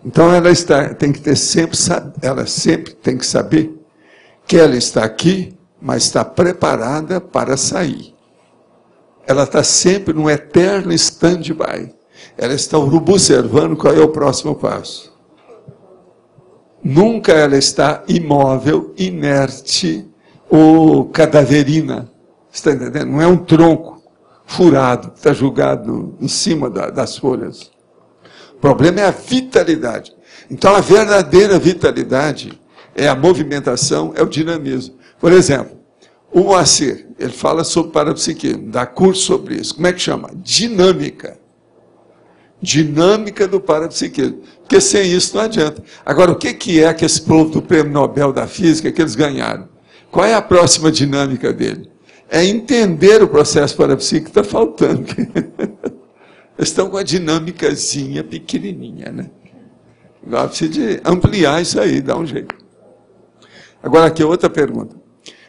Então ela tem que ter ela sempre tem que saber que ela está aqui, mas está preparada para sair. Ela está sempre num eterno stand-by. Ela está observando qual é o próximo passo. Nunca ela está imóvel, inerte ou cadaverina. Está entendendo? Não é um tronco furado que está jogado em cima das folhas. O problema é a vitalidade. Então a verdadeira vitalidade é a movimentação, é o dinamismo. Por exemplo, o Moacir, ele fala sobre parapsiquismo, dá curso sobre isso. Como é que chama? Dinâmica. Dinâmica do parapsiquismo. Porque sem isso não adianta. Agora, o que é que esse povo do Prêmio Nobel da Física que eles ganharam? Qual é a próxima dinâmica dele? É entender o processo parapsíquico que está faltando. Eles estão com a dinâmicazinha pequenininha, né? Agora precisa de ampliar isso aí, dá um jeito. Agora aqui outra pergunta.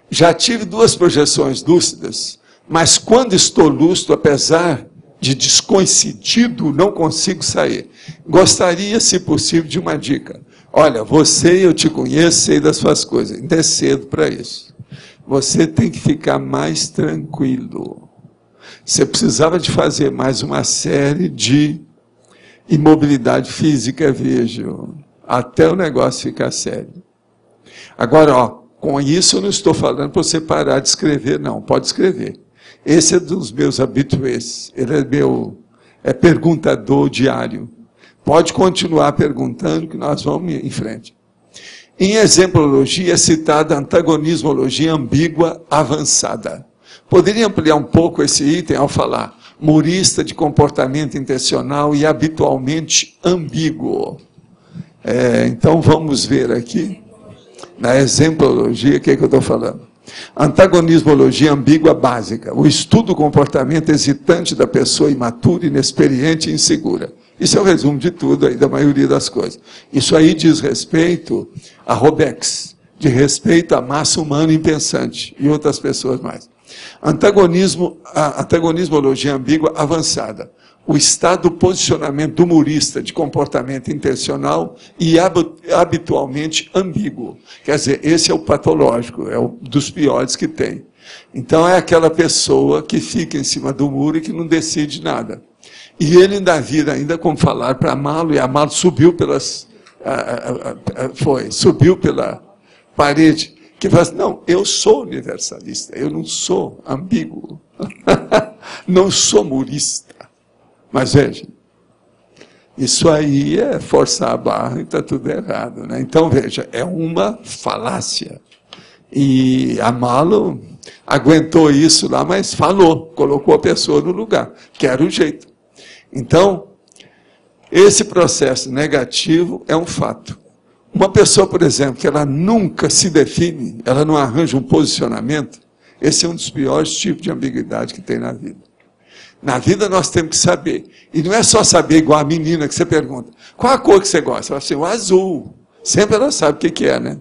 Já tive 2 projeções lúcidas, mas quando estou lúcido, apesar de descoincidido, não consigo sair. Gostaria, se possível, de uma dica. Olha, eu te conheço, sei das suas coisas. Ainda é cedo para isso. Você tem que ficar mais tranquilo. Você precisava de fazer mais uma série de imobilidade física, vejo, até o negócio ficar sério. Agora, ó, com isso eu não estou falando para você parar de escrever, não, pode escrever. Esse é dos meus habituês, ele é perguntador diário. Pode continuar perguntando que nós vamos em frente. Em exemplologia é citada a antagonismologia ambígua avançada. Poderia ampliar um pouco esse item ao falar murista de comportamento intencional e habitualmente ambíguo. Então vamos ver aqui, na exemplologia, o que é que eu estou falando? Antagonismologia ambígua básica, o estudo do comportamento hesitante da pessoa imatura, inexperiente e insegura. Isso é o resumo de tudo aí, da maioria das coisas. Isso aí diz respeito a Robex, de respeito à massa humana impensante e outras pessoas mais. Antagonismologia ambígua avançada, o estado do posicionamento do humorista de comportamento intencional e habitualmente ambíguo. Quer dizer, esse é o patológico, é um dos piores que tem. Então é aquela pessoa que fica em cima do muro e que não decide nada. E ele ainda vira, ainda como falar para amá-lo, e amá-lo subiu subiu pela parede, que fala assim, não, eu sou universalista, eu não sou ambíguo, não sou murista. Mas veja, isso aí é forçar a barra e está tudo errado, né? Então veja, é uma falácia. E amá-lo aguentou isso lá, mas falou, colocou a pessoa no lugar, que era o jeito. Então, esse processo negativo é um fato. Uma pessoa, por exemplo, que ela nunca se define, ela não arranja um posicionamento, esse é um dos piores tipos de ambiguidade que tem na vida. Na vida nós temos que saber. E não é só saber igual a menina que você pergunta, qual a cor que você gosta? Ela fala assim, o azul. Sempre ela sabe o que é, né?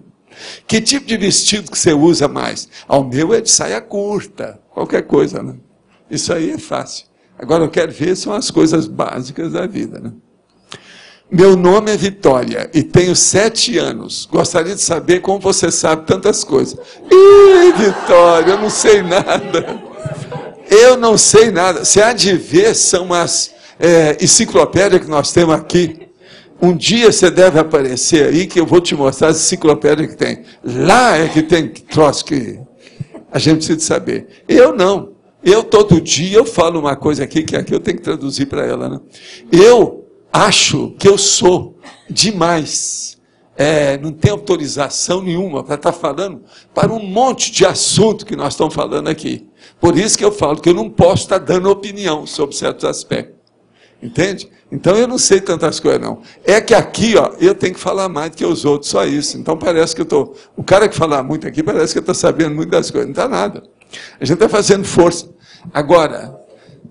Que tipo de vestido que você usa mais? O meu é de saia curta, qualquer coisa, né? Isso aí é fácil. Agora eu quero ver são as coisas básicas da vida, né? Meu nome é Vitória e tenho 7 anos. Gostaria de saber como você sabe tantas coisas. Ih, Vitória, eu não sei nada. Eu não sei nada. Você há de ver, são as enciclopédias que nós temos aqui. Um dia você deve aparecer aí que eu vou te mostrar as enciclopédias que tem. Lá é que tem troço que a gente precisa de saber. Eu não. Eu todo dia eu falo uma coisa aqui que aqui eu tenho que traduzir para ela, né? Eu acho que eu sou demais. Não tenho autorização nenhuma para estar falando para um monte de assunto que nós estamos falando aqui. Por isso que eu falo que eu não posso estar dando opinião sobre certos aspectos. Entende? Então eu não sei tantas coisas, não. É que aqui, ó, eu tenho que falar mais do que os outros, só isso. Então parece que eu estou... O cara que fala muito aqui parece que eu estou sabendo muito das coisas. Não está nada. A gente está fazendo força. Agora,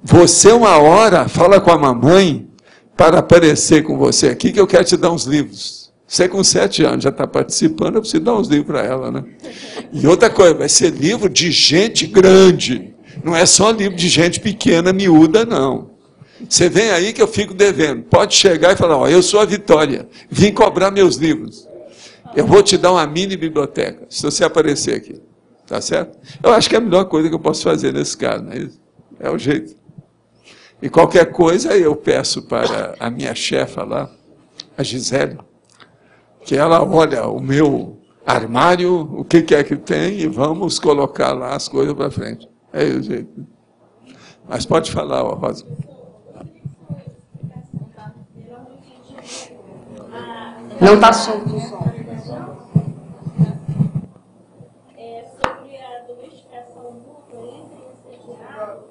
você uma hora fala com a mamãe para aparecer com você aqui, que eu quero te dar uns livros. Você com 7 anos já está participando, eu preciso dar uns livros para ela, né? E outra coisa, vai ser livro de gente grande. Não é só livro de gente pequena, miúda, não. Você vem aí que eu fico devendo. Pode chegar e falar, ó, eu sou a Vitória, vim cobrar meus livros. Eu vou te dar uma mini biblioteca, se você aparecer aqui. Tá certo? Eu acho que é a melhor coisa que eu posso fazer nesse caso, né? É o jeito. E qualquer coisa eu peço para a minha chefa lá, a Gisele, que ela olha o meu armário, o que é que tem, e vamos colocar lá as coisas para frente. É o jeito. Mas pode falar, ó, Rosa. Não está solto o som. Sobre a domesticação mútua entre assediados.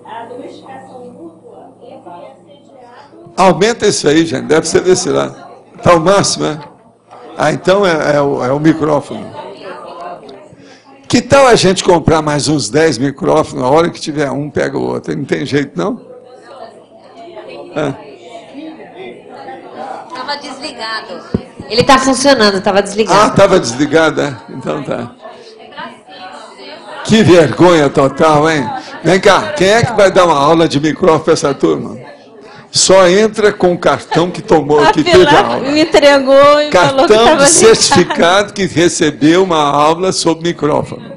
A domesticação mútua entre assediados. Aumenta isso aí, gente. Deve ser desse lado. Está o máximo, é? Então é o micrófono. Que tal a gente comprar mais uns 10 micrófonos? A hora que tiver um, pega o outro. Não tem jeito, não? Estava desligado. Ele está funcionando, estava desligado. Ah, estava desligado, é? Então tá. Que vergonha total, hein? Vem cá, quem é que vai dar uma aula de micrófono para essa turma? Só entra com o cartão que tomou, que teve a aula. Me entregou e falou que Cartão estava de certificado que recebeu uma aula sob micrófono.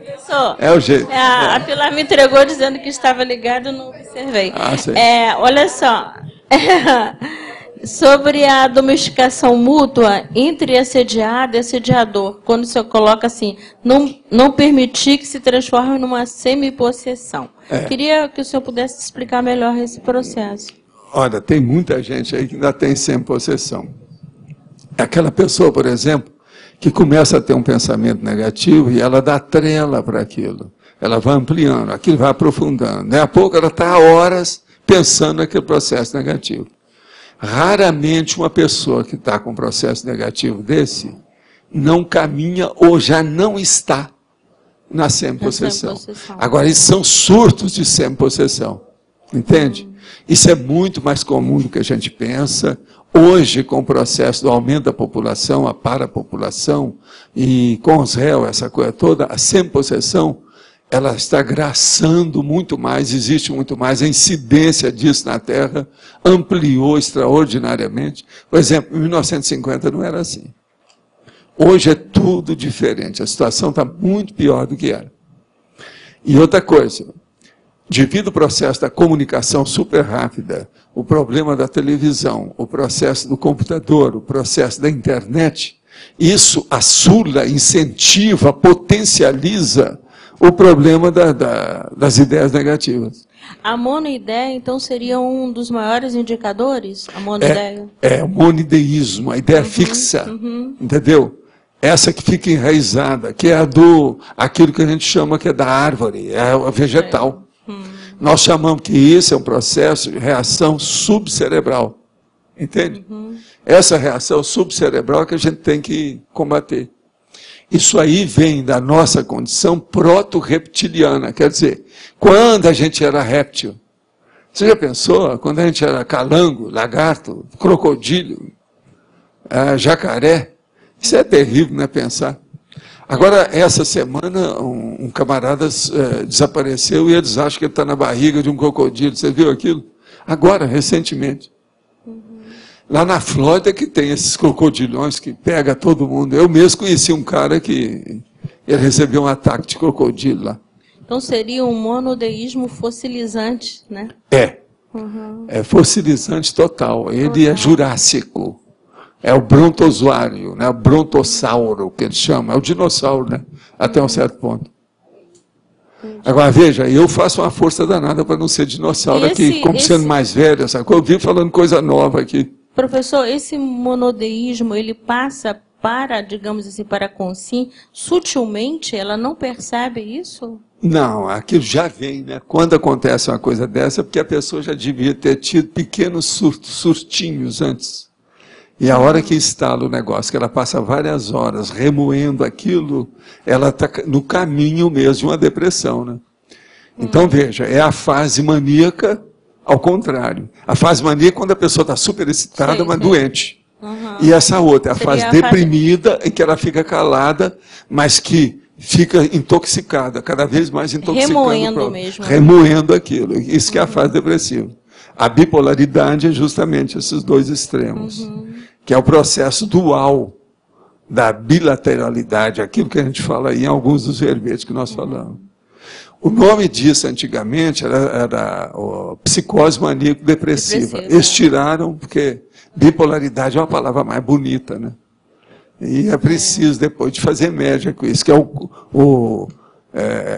É o jeito. A Pilar me entregou dizendo que estava ligado, não observei. Sei. Olha só. Sobre a domesticação mútua entre assediado e assediador, quando você coloca assim, não permitir que se transforme numa semi-possessão. Queria que o senhor pudesse explicar melhor esse processo. Olha, tem muita gente aí que ainda tem semi-possessão. Aquela pessoa, por exemplo, que começa a ter um pensamento negativo e ela dá trela para aquilo. Ela vai ampliando, aquilo vai aprofundando. Daí a pouco ela está há horas pensando naquele processo negativo. Raramente uma pessoa que está com um processo negativo desse não caminha ou já não está na semi-possessão. Agora, isso são surtos de semi-possessão. Entende? Isso é muito mais comum do que a gente pensa. Hoje, com o processo do aumento da população, a parapopulação, e com os réus, essa coisa toda, a semi-possessão, ela está graçando muito mais, existe muito mais, a incidência disso na Terra ampliou extraordinariamente. Por exemplo, em 1950 não era assim. Hoje é tudo diferente, a situação está muito pior do que era. E outra coisa, devido ao processo da comunicação super rápida, o problema da televisão, o processo do computador, o processo da internet, isso assula, incentiva, potencializa o problema das ideias negativas. A monoideia, então, seria um dos maiores indicadores? A monoideia? O monoideísmo, a ideia fixa, entendeu? Essa que fica enraizada, que é aquilo que a gente chama que é da árvore, é a vegetal. Nós chamamos que isso é um processo de reação subcerebral. Entende? Essa reação subcerebral que a gente tem que combater. Isso aí vem da nossa condição proto-reptiliana, quer dizer, quando a gente era réptil. Você já pensou? Quando a gente era calango, lagarto, crocodilo, jacaré? Isso é terrível, né, pensar. Agora, essa semana, um camarada desapareceu e eles acham que ele está na barriga de um crocodilo. Você viu aquilo? Agora, recentemente. Lá na Flórida que tem esses crocodilhões que pega todo mundo. Eu mesmo conheci um cara que ele recebeu um ataque de crocodilo lá. Então seria um monodeísmo fossilizante, né? É fossilizante total. Ele é jurássico. É o brontozoário, né? O brontossauro, que eles chamam. É o dinossauro, né? Até um certo ponto. Agora, veja, eu faço uma força danada para não ser dinossauro aqui, como sendo mais velho, sabe? Eu vivo falando coisa nova aqui. Professor, esse monodeísmo, ele passa para, digamos assim, para a consciência, sutilmente, ela não percebe isso? Não, aquilo já vem, né? Quando acontece uma coisa dessa, é porque a pessoa já devia ter tido pequenos surtinhos antes. E a hora que instala o negócio, que ela passa várias horas remoendo aquilo, ela está no caminho mesmo de uma depressão, né? Então, veja, é a fase maníaca ao contrário. A fase maníaca é quando a pessoa está super excitada, mas doente. E essa outra, a fase deprimida, em que ela fica calada, mas que fica intoxicada, cada vez mais intoxicando. Remoendo mesmo. Remoendo aquilo. Isso que é a fase depressiva. A bipolaridade é justamente esses dois extremos. Que é o processo dual da bilateralidade, aquilo que a gente fala aí em alguns dos verbetes que nós falamos. O nome disso antigamente era psicose maníaco-depressiva. Eles tiraram, porque bipolaridade é uma palavra mais bonita, né? E é preciso depois de fazer média com isso, que é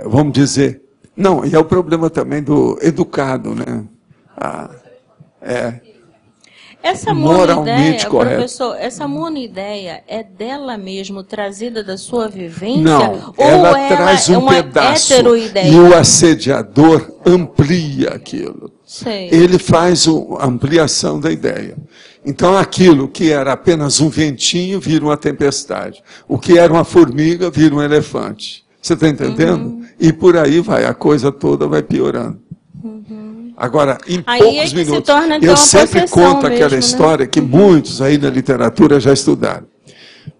vamos dizer, não, e é o problema também do educado, né? Essa monoideia, professor, essa monoideia é dela mesmo, trazida da sua vivência? Não, ou ela traz um pedaço e o assediador amplia aquilo. Sei. Ele faz a ampliação da ideia. Então aquilo que era apenas um ventinho vira uma tempestade. O que era uma formiga vira um elefante. Você está entendendo? E por aí vai, a coisa toda vai piorando. Agora, em poucos minutos, eu sempre conto aquela história que muitos aí na literatura já estudaram.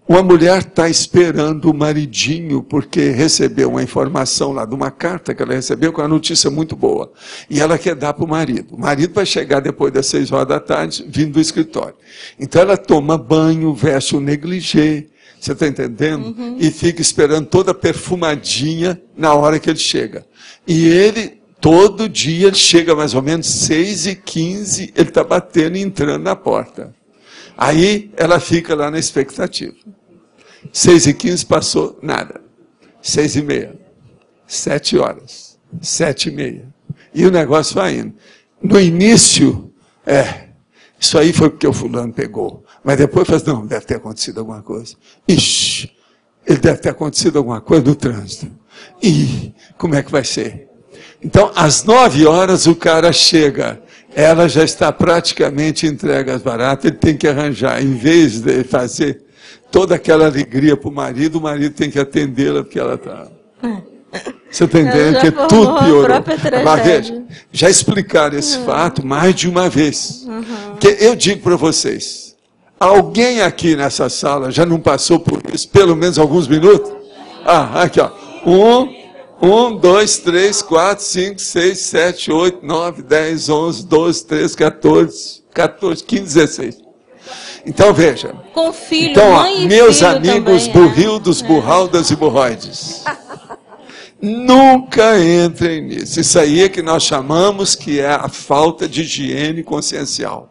Uma mulher está esperando o maridinho porque recebeu uma informação lá de uma carta que ela recebeu com uma notícia muito boa. E ela quer dar para o marido. O marido vai chegar depois das 6 horas da tarde, vindo do escritório. Então ela toma banho, veste o negligê, você está entendendo? E fica esperando toda perfumadinha na hora que ele chega. E ele, todo dia, ele chega mais ou menos 6h15, ele está batendo e entrando na porta. Aí ela fica lá na expectativa. 6h15 passou, nada. 6h30, 7 horas, 7h30. E o negócio vai indo. No início, isso aí foi porque o fulano pegou. Mas depois faz, não, deve ter acontecido alguma coisa. Ixi, ele deve ter acontecido alguma coisa no trânsito. Ih, como é que vai ser? Então, às 9 horas o cara chega, ela já está praticamente entregue às baratas, ele tem que arranjar, em vez de fazer toda aquela alegria para o marido tem que atendê-la porque ela está... Você está entendendo que tudo piorou. Mas, já explicaram esse fato mais de uma vez. Que eu digo para vocês, alguém aqui nessa sala já não passou por isso, pelo menos alguns minutos? Aqui, ó. 1, 2, 3, 4, 5, 6, 7, 8, 9, 10, 11, 12, 13, 14, 15, 16. Então, veja. Com filho, então, mãe e meus filho amigos também, burrildos, burraldas e burroides, nunca entrem nisso. Isso aí é que nós chamamos que é a falta de higiene consciencial.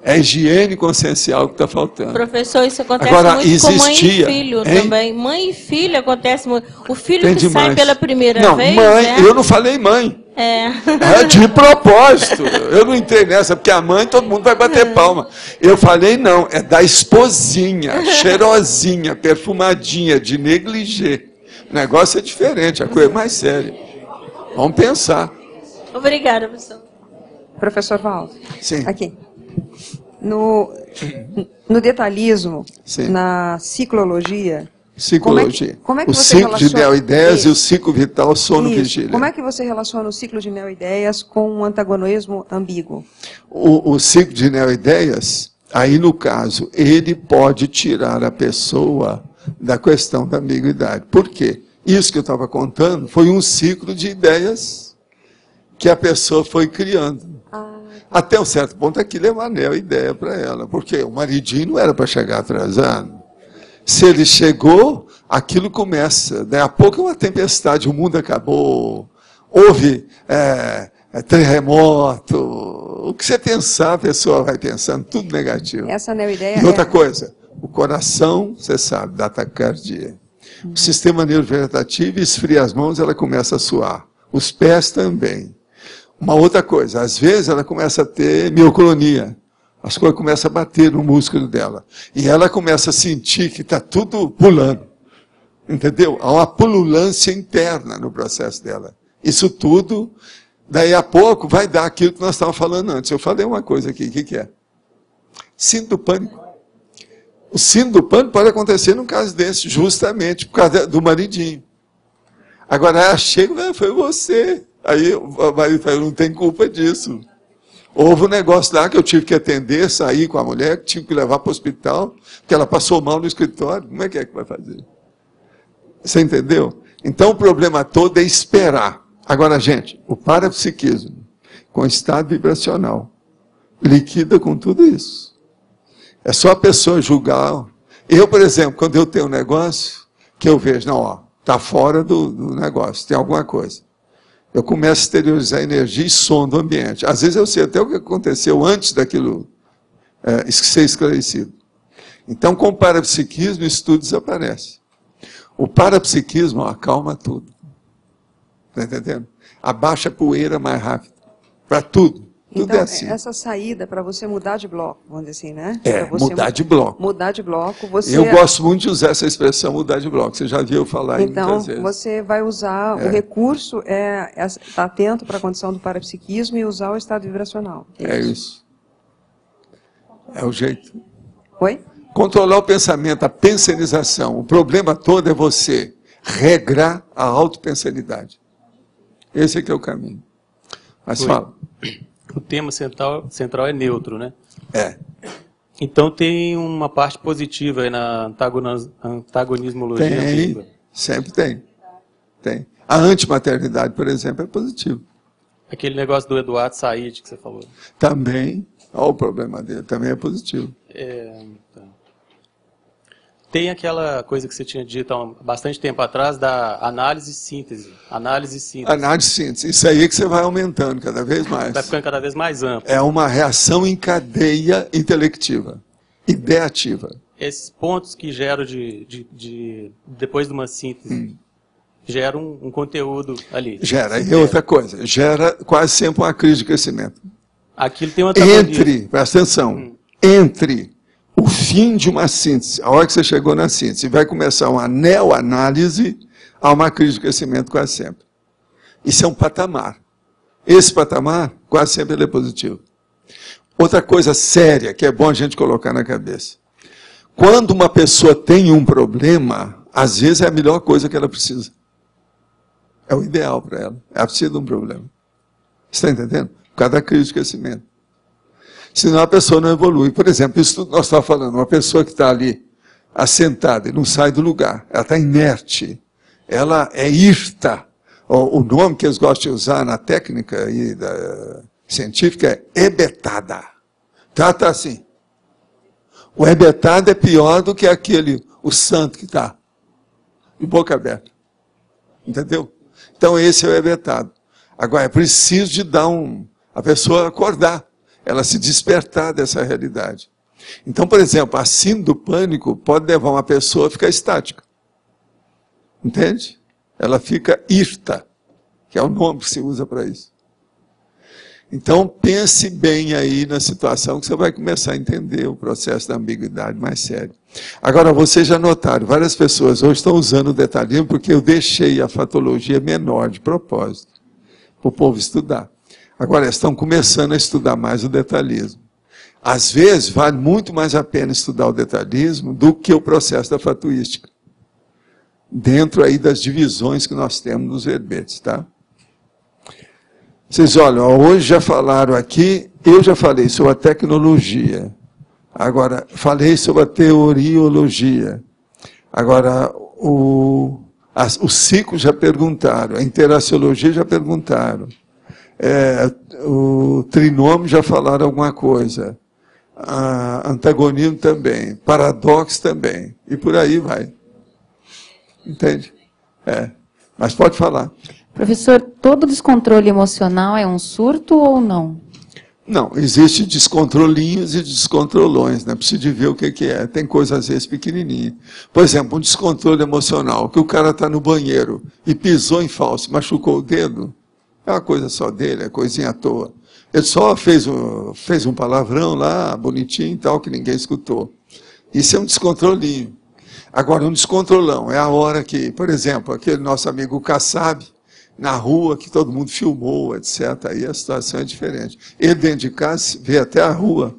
É higiene consciencial que está faltando. Professor, isso acontece Agora, muito existia, com mãe e filho também. Mãe e filho acontece muito. O filho que sai pela primeira vez... Mãe, eu não falei mãe. De propósito. Eu não entrei nessa, porque a mãe, todo mundo vai bater palma. Eu falei não, é da esposinha, cheirosinha, perfumadinha, de negligê. O negócio é diferente, a coisa é mais séria. Vamos pensar. Obrigada, professor. Professor Valdo. Sim. Aqui. No detalhismo, sim, na ciclologia... Psicologia. Como é que o você ciclo de neoideias e o ciclo vital sono-vigília. Como é que você relaciona o ciclo de neoideias com um antagonismo ambíguo? O ciclo de neoideias, aí no caso, ele pode tirar a pessoa da questão da ambiguidade. Por quê? Isso que eu estava contando foi um ciclo de ideias que a pessoa foi criando. Até um certo ponto, aquilo é uma neoideia para ela, porque o maridinho não era para chegar atrasado. Se ele chegou, aquilo começa. Daí a pouco é uma tempestade, o mundo acabou, houve terremoto. O que você pensar, a pessoa vai pensando, tudo negativo. Essa neoideia e outra coisa, o coração, você sabe, dá taquicardia. O sistema neurovegetativo esfria as mãos, ela começa a suar. Os pés também. Uma outra coisa, às vezes ela começa a ter mioclonia. As coisas começam a bater no músculo dela. E ela começa a sentir que está tudo pulando. Entendeu? Há uma pululância interna no processo dela. Isso tudo, daí a pouco, vai dar aquilo que nós estávamos falando antes. Eu falei uma coisa aqui, o que é? Síndrome do pânico. O síndrome do pânico pode acontecer num caso desse, justamente por causa do maridinho. Agora ela chega, foi você. Aí o marido fala, eu não tenho culpa disso. Houve um negócio lá que eu tive que atender, sair com a mulher, que tive que levar para o hospital, porque ela passou mal no escritório. Como é que vai fazer? Você entendeu? Então o problema todo é esperar. Agora, gente, o parapsiquismo, com estado vibracional, liquida com tudo isso. É só a pessoa julgar. Eu, por exemplo, quando eu tenho um negócio, que eu vejo, não, está fora do negócio, tem alguma coisa. Eu começo a exteriorizar a energia e som do ambiente. Às vezes eu sei até o que aconteceu antes daquilo ser esclarecido. Então, com o parapsiquismo, isso tudo desaparece. O parapsiquismo acalma tudo. Está entendendo? Abaixa a poeira mais rápido. Para tudo. Tudo então, é assim. Essa saída para você mudar de bloco, vamos dizer assim, né? Mudar de bloco. Mudar de bloco. Você... Eu gosto muito de usar essa expressão, mudar de bloco. Você já viu falar aí muitas vezes. Então, você vai usar, o recurso estar atento para a condição do parapsiquismo e usar o estado vibracional. É isso. É o jeito. Oi? Controlar o pensamento, a pensanização. O problema todo é você regrar a autopensanidade. Esse é que é o caminho. Mas fala. O tema central é neutro, né? É. Então tem uma parte positiva aí na antagonismologia ambígua? Sempre tem. Tem. A antimaternidade, por exemplo, é positiva. Aquele negócio do Eduardo Said que você falou. Também, olha o problema dele, também é positivo. Tá. Tem aquela coisa que você tinha dito há bastante tempo atrás da análise e síntese. Análise e síntese. Análise e síntese. Isso aí é que você vai aumentando cada vez mais. Vai ficando cada vez mais amplo. É uma reação em cadeia intelectiva, ideativa. Esses pontos que geram depois de uma síntese, geram um conteúdo ali. Gera. E outra coisa, gera quase sempre uma crise de crescimento. Aquilo tem uma antagonismo. Presta atenção, entre o fim de uma síntese, a hora que você chegou na síntese, vai começar uma neoanálise, há uma crise de crescimento quase sempre. Isso é um patamar. Esse patamar, quase sempre ele é positivo. Outra coisa séria, que é bom a gente colocar na cabeça. Quando uma pessoa tem um problema, às vezes é a melhor coisa que ela precisa. É o ideal para ela. Ela precisa de um problema. Você está entendendo? Por causa da crise de crescimento. Senão a pessoa não evolui. Por exemplo, isso que nós estamos falando, uma pessoa que está ali assentada e não sai do lugar, ela está inerte, ela é hirta. O nome que eles gostam de usar na técnica científica é hebetada. Tá assim. O hebetado é pior do que o santo que está de boca aberta. Entendeu? Então esse é o hebetado. Agora é preciso de dar a pessoa acordar, ela se despertar dessa realidade. Então, por exemplo, a síndrome do pânico pode levar uma pessoa a ficar estática. Entende? Ela fica hirta, que é o nome que se usa para isso. Então, pense bem aí na situação que você vai começar a entender o processo da ambiguidade mais sério. Agora, vocês já notaram, várias pessoas hoje estão usando o detalhismo porque eu deixei a fatologia menor de propósito, para o povo estudar. Agora, eles estão começando a estudar mais o detalhismo. Às vezes, vale muito mais a pena estudar o detalhismo do que o processo da fatuística. Dentro aí das divisões que nós temos nos verbetes, tá? Vocês olham, hoje já falaram aqui, eu já falei sobre a tecnologia. Agora, falei sobre a teoriologia. Agora, os ciclos já perguntaram, a interaciologia já perguntaram. O trinômio já falaram alguma coisa. Antagonismo também. Paradoxo também. E por aí vai. Entende? Mas pode falar. Professor, todo descontrole emocional é um surto ou não? Não, existe descontrolinhos e descontrolões, né? Precisa de ver o que é. Tem coisas às vezes pequenininhas. Por exemplo, um descontrole emocional, que o cara está no banheiro e pisou em falso, machucou o dedo, é uma coisa só dele, é coisinha à toa. Ele só fez um palavrão lá, bonitinho e tal, que ninguém escutou. Isso é um descontrolinho. Agora, um descontrolão é a hora que, por exemplo, aquele nosso amigo Kassab, na rua, que todo mundo filmou, etc. Aí a situação é diferente. Ele dentro de casa veio até a rua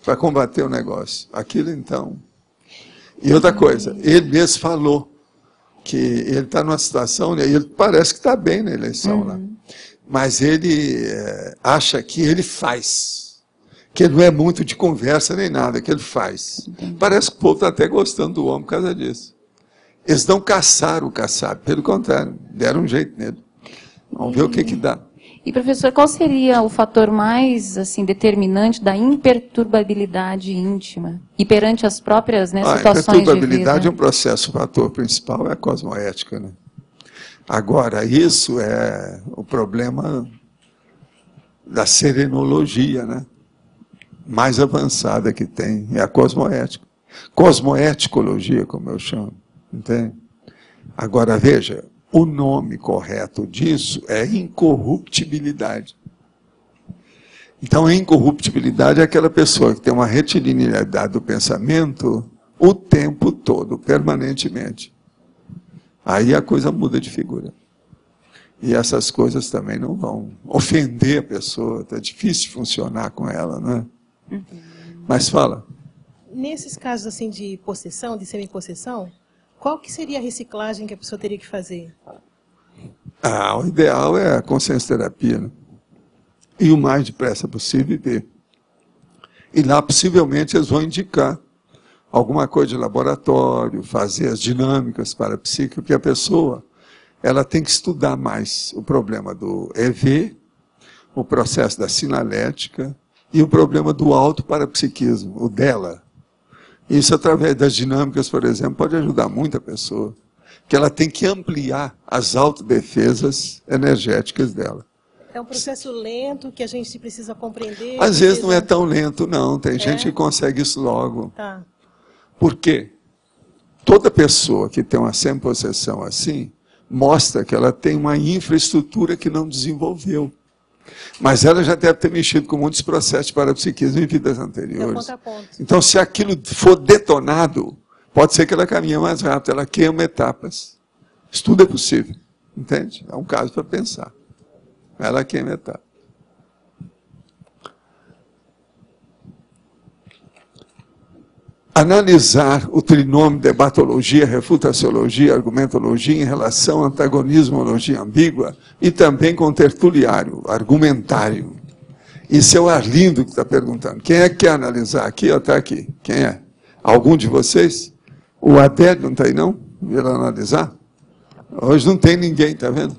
para combater o negócio. Aquilo então. E outra coisa, ele mesmo falou que ele está numa situação, né, e ele parece que está bem na eleição lá. Mas ele acha que ele faz. Que ele não é muito de conversa nem nada, que ele faz. Parece que o povo está até gostando do homem por causa disso. Eles não caçaram o Kassab, pelo contrário, deram um jeito nele. Vamos ver o que dá. E, professor, qual seria o fator mais determinante da imperturbabilidade íntima? E perante as próprias situações de vida? A imperturbabilidade é um processo, o fator principal é a cosmoética, né? Agora, isso é o problema da serenologia, né? Mais avançada que tem, é a cosmoética. Cosmoeticologia, como eu chamo, entende? Agora, veja, o nome correto disso é incorruptibilidade. Então, a incorruptibilidade é aquela pessoa que tem uma retilinearidade do pensamento o tempo todo, permanentemente. Aí a coisa muda de figura. E essas coisas também não vão ofender a pessoa, está difícil funcionar com ela, não é? Mas fala. Nesses casos assim de possessão, de semi-possessão, qual que seria a reciclagem que a pessoa teria que fazer? O ideal é a consciência terapia, né? E o mais depressa possível ver. E lá, possivelmente, eles vão indicar alguma coisa de laboratório, fazer as dinâmicas parapsíquicas, porque a pessoa ela tem que estudar mais o problema do EV, o processo da sinalética e o problema do autoparapsiquismo, o dela. Isso, através das dinâmicas, por exemplo, pode ajudar muito a pessoa, que ela tem que ampliar as autodefesas energéticas dela. É um processo lento que a gente precisa compreender. Às vezes não é tão lento, não. Tem gente que consegue isso logo. Tá. Por quê? Toda pessoa que tem uma semi-possessão assim, mostra que ela tem uma infraestrutura que não desenvolveu. Mas ela já deve ter mexido com muitos processos de parapsiquismo em vidas anteriores. Então, se aquilo for detonado, pode ser que ela caminhe mais rápido, ela queima etapas. Isso tudo é possível, entende? É um caso para pensar. Ela queima etapas. Analisar o trinômio debatologia, refutaciologia, argumentologia em relação à antagonismologia ambígua e também com tertuliário, argumentário. Isso é o Arlindo que está perguntando. Quem é que quer analisar aqui? Está aqui. Quem é? Algum de vocês? O Adélio não está aí, não? Vir analisar? Hoje não tem ninguém, está vendo?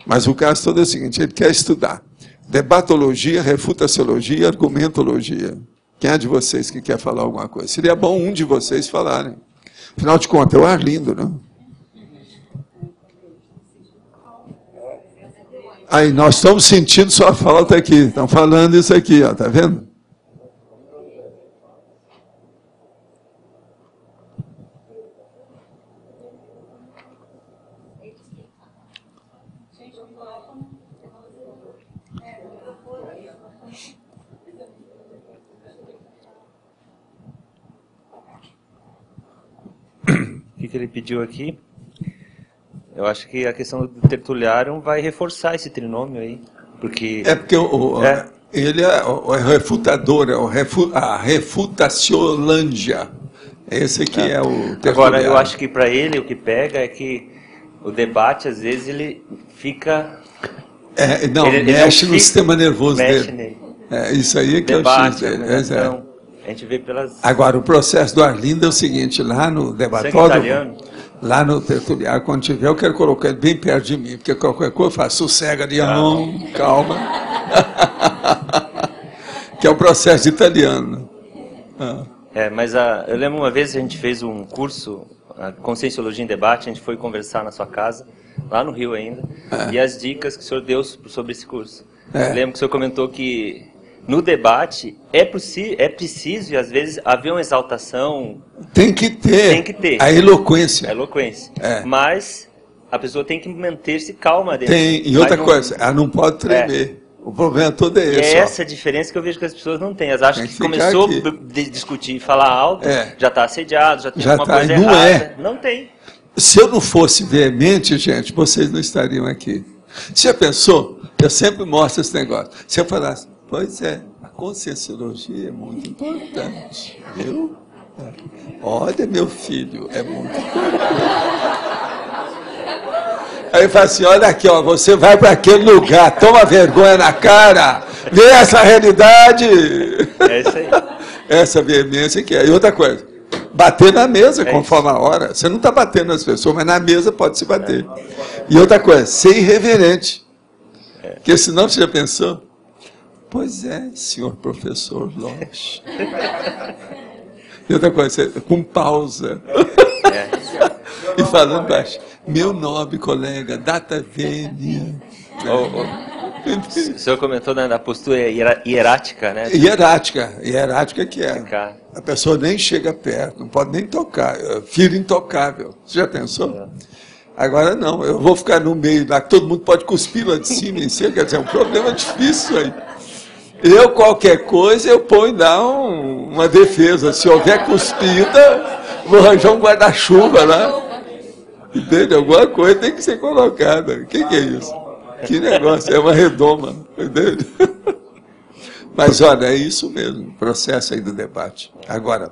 Mas o caso todo é o seguinte, ele quer estudar debatologia, refutaciologia e argumentologia. Quem é de vocês que quer falar alguma coisa? Seria bom um de vocês falarem. Afinal de contas, é o Arlindo, não? Aí, nós estamos sentindo sua falta aqui. Estão falando isso aqui, ó, tá vendo? O que ele pediu aqui? Eu acho que a questão do tertuliário vai reforçar esse trinômio aí, porque ele é o refutador, a refutaciolândia. Esse aqui é o tertuliário. Agora, eu acho que para ele o que pega é que o debate, às vezes, ele fica... ele mexe no sistema nervoso dele. Nele. Isso aí é que debate, é o X dele. A gente vê pelas... Agora, o processo do Arlindo é o seguinte, lá no debatódromo, lá no tertuliário, quando tiver, eu quero colocar ele bem perto de mim, porque qualquer coisa eu faço, sossega, Leão, calma. Que é o processo italiano. Mas eu lembro uma vez a gente fez um curso, a Conscienciologia em Debate, a gente foi conversar na sua casa, lá no Rio ainda, e as dicas que o senhor deu sobre esse curso. Eu lembro que o senhor comentou que no debate é preciso, e às vezes, haver uma exaltação. Tem que ter. A eloquência. Mas a pessoa tem que manter-se calma dentro. E outra coisa, ela não pode tremer. O problema todo é esse. É essa a diferença que eu vejo que as pessoas não têm. Elas acham que começou a discutir e falar alto, já está assediado, já tem alguma coisa errada. Não tem. Se eu não fosse veemente, gente, vocês não estariam aqui. Você já pensou? Eu sempre mostro esse negócio. Se eu falasse, pois é, a conscienciologia é muito importante, viu? Olha, meu filho, é muito importante. Aí ele fala assim, olha aqui, ó, você vai para aquele lugar, toma vergonha na cara, vê essa realidade. É isso aí. Essa veemência que é. E outra coisa, bater na mesa conforme a hora. Você não está batendo nas pessoas, mas na mesa pode se bater. E outra coisa, ser irreverente. Porque senão você já pensou? Pois é, senhor professor Lodge. E outra coisa, com pausa. E falando baixo. Meu nobre colega, data vênia. O senhor comentou da postura hierática, né? Hierática que é. A pessoa nem chega perto, não pode nem tocar. Filho intocável. Você já pensou? Agora não, eu vou ficar no meio lá, que todo mundo pode cuspir lá de cima em cima, quer dizer, é um problema difícil aí. Eu, qualquer coisa, eu ponho lá uma defesa. Se houver cuspida, vou arranjar um guarda-chuva lá. Entende? Alguma coisa tem que ser colocada. O que é isso? Que negócio? É uma redoma. Entende? Mas olha, é isso mesmo, o processo aí do debate. Agora,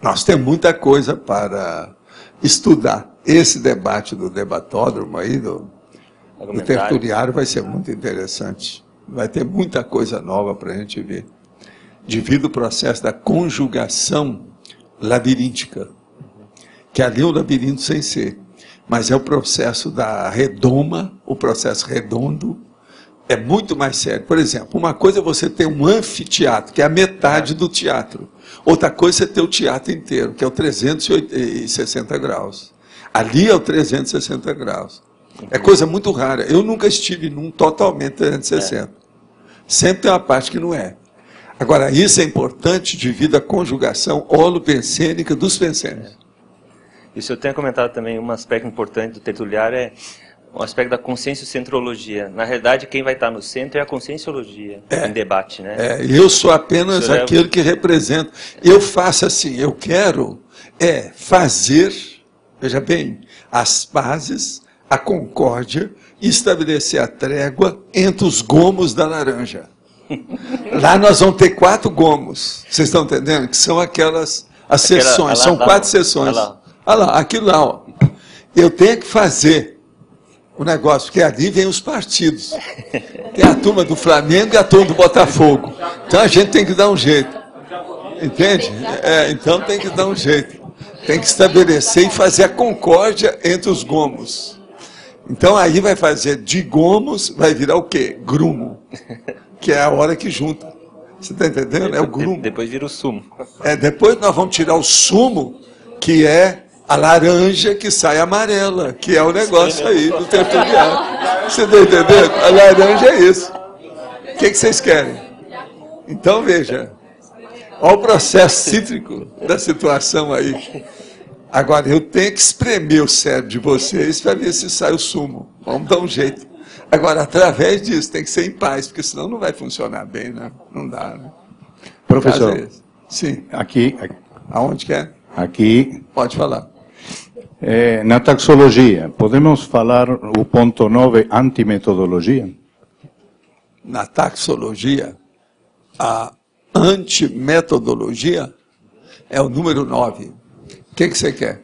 nós temos muita coisa para estudar. Esse debate do debatódromo aí, do tertuliário, vai ser muito interessante. Vai ter muita coisa nova para a gente ver. devido ao processo da conjugação labiríntica, que ali é um labirinto sem ser, mas é o processo da redoma, o processo redondo, é muito mais sério. Por exemplo, uma coisa é você ter um anfiteatro, que é a metade do teatro. Outra coisa é você ter o teatro inteiro, que é o 360 graus. Ali é o 360 graus. É coisa muito rara. Eu nunca estive num totalmente 360. Sempre tem uma parte que não é. Agora, isso é importante devido à conjugação holopensênica dos pensênicos. E o senhor tem comentado também um aspecto importante do tertuliar é o aspecto da conscienciocentrologia. Na realidade, quem vai estar no centro é a conscienciologia em debate, né? Eu sou apenas aquele que representa. Eu faço assim, eu quero fazer, veja bem, as pazes, a concórdia e estabelecer a trégua entre os gomos da laranja. Lá nós vamos ter 4 gomos, vocês estão entendendo? Que são as sessões, são 4 sessões. Olha lá, aquilo lá, ó. Eu tenho que fazer o negócio, porque ali vem os partidos. Tem a turma do Flamengo e a turma do Botafogo. Então a gente tem que dar um jeito. Entende? Então tem que dar um jeito. Tem que estabelecer e fazer a concórdia entre os gomos. Então aí vai fazer de gomos, vai virar o quê? Grumo. Que é a hora que junta. Você está entendendo? É o grumo. Depois vira o sumo. Depois nós vamos tirar o sumo, que é a laranja que sai amarela, que é o negócio aí do tertuliar. Você está entendendo? A laranja é isso. O que vocês querem? Então, veja. Olha o processo cítrico da situação aí. Agora, eu tenho que espremer o cérebro de vocês para ver se sai o sumo. Vamos dar um jeito. Agora, através disso, tem que ser em paz, porque senão não vai funcionar bem, né? Não dá, né? Professor. Sim. Aqui. Aonde que é? Aqui. Pode falar. Na taxologia, podemos falar o ponto 9, antimetodologia? Na taxologia, a antimetodologia é o número 9. O que você quer?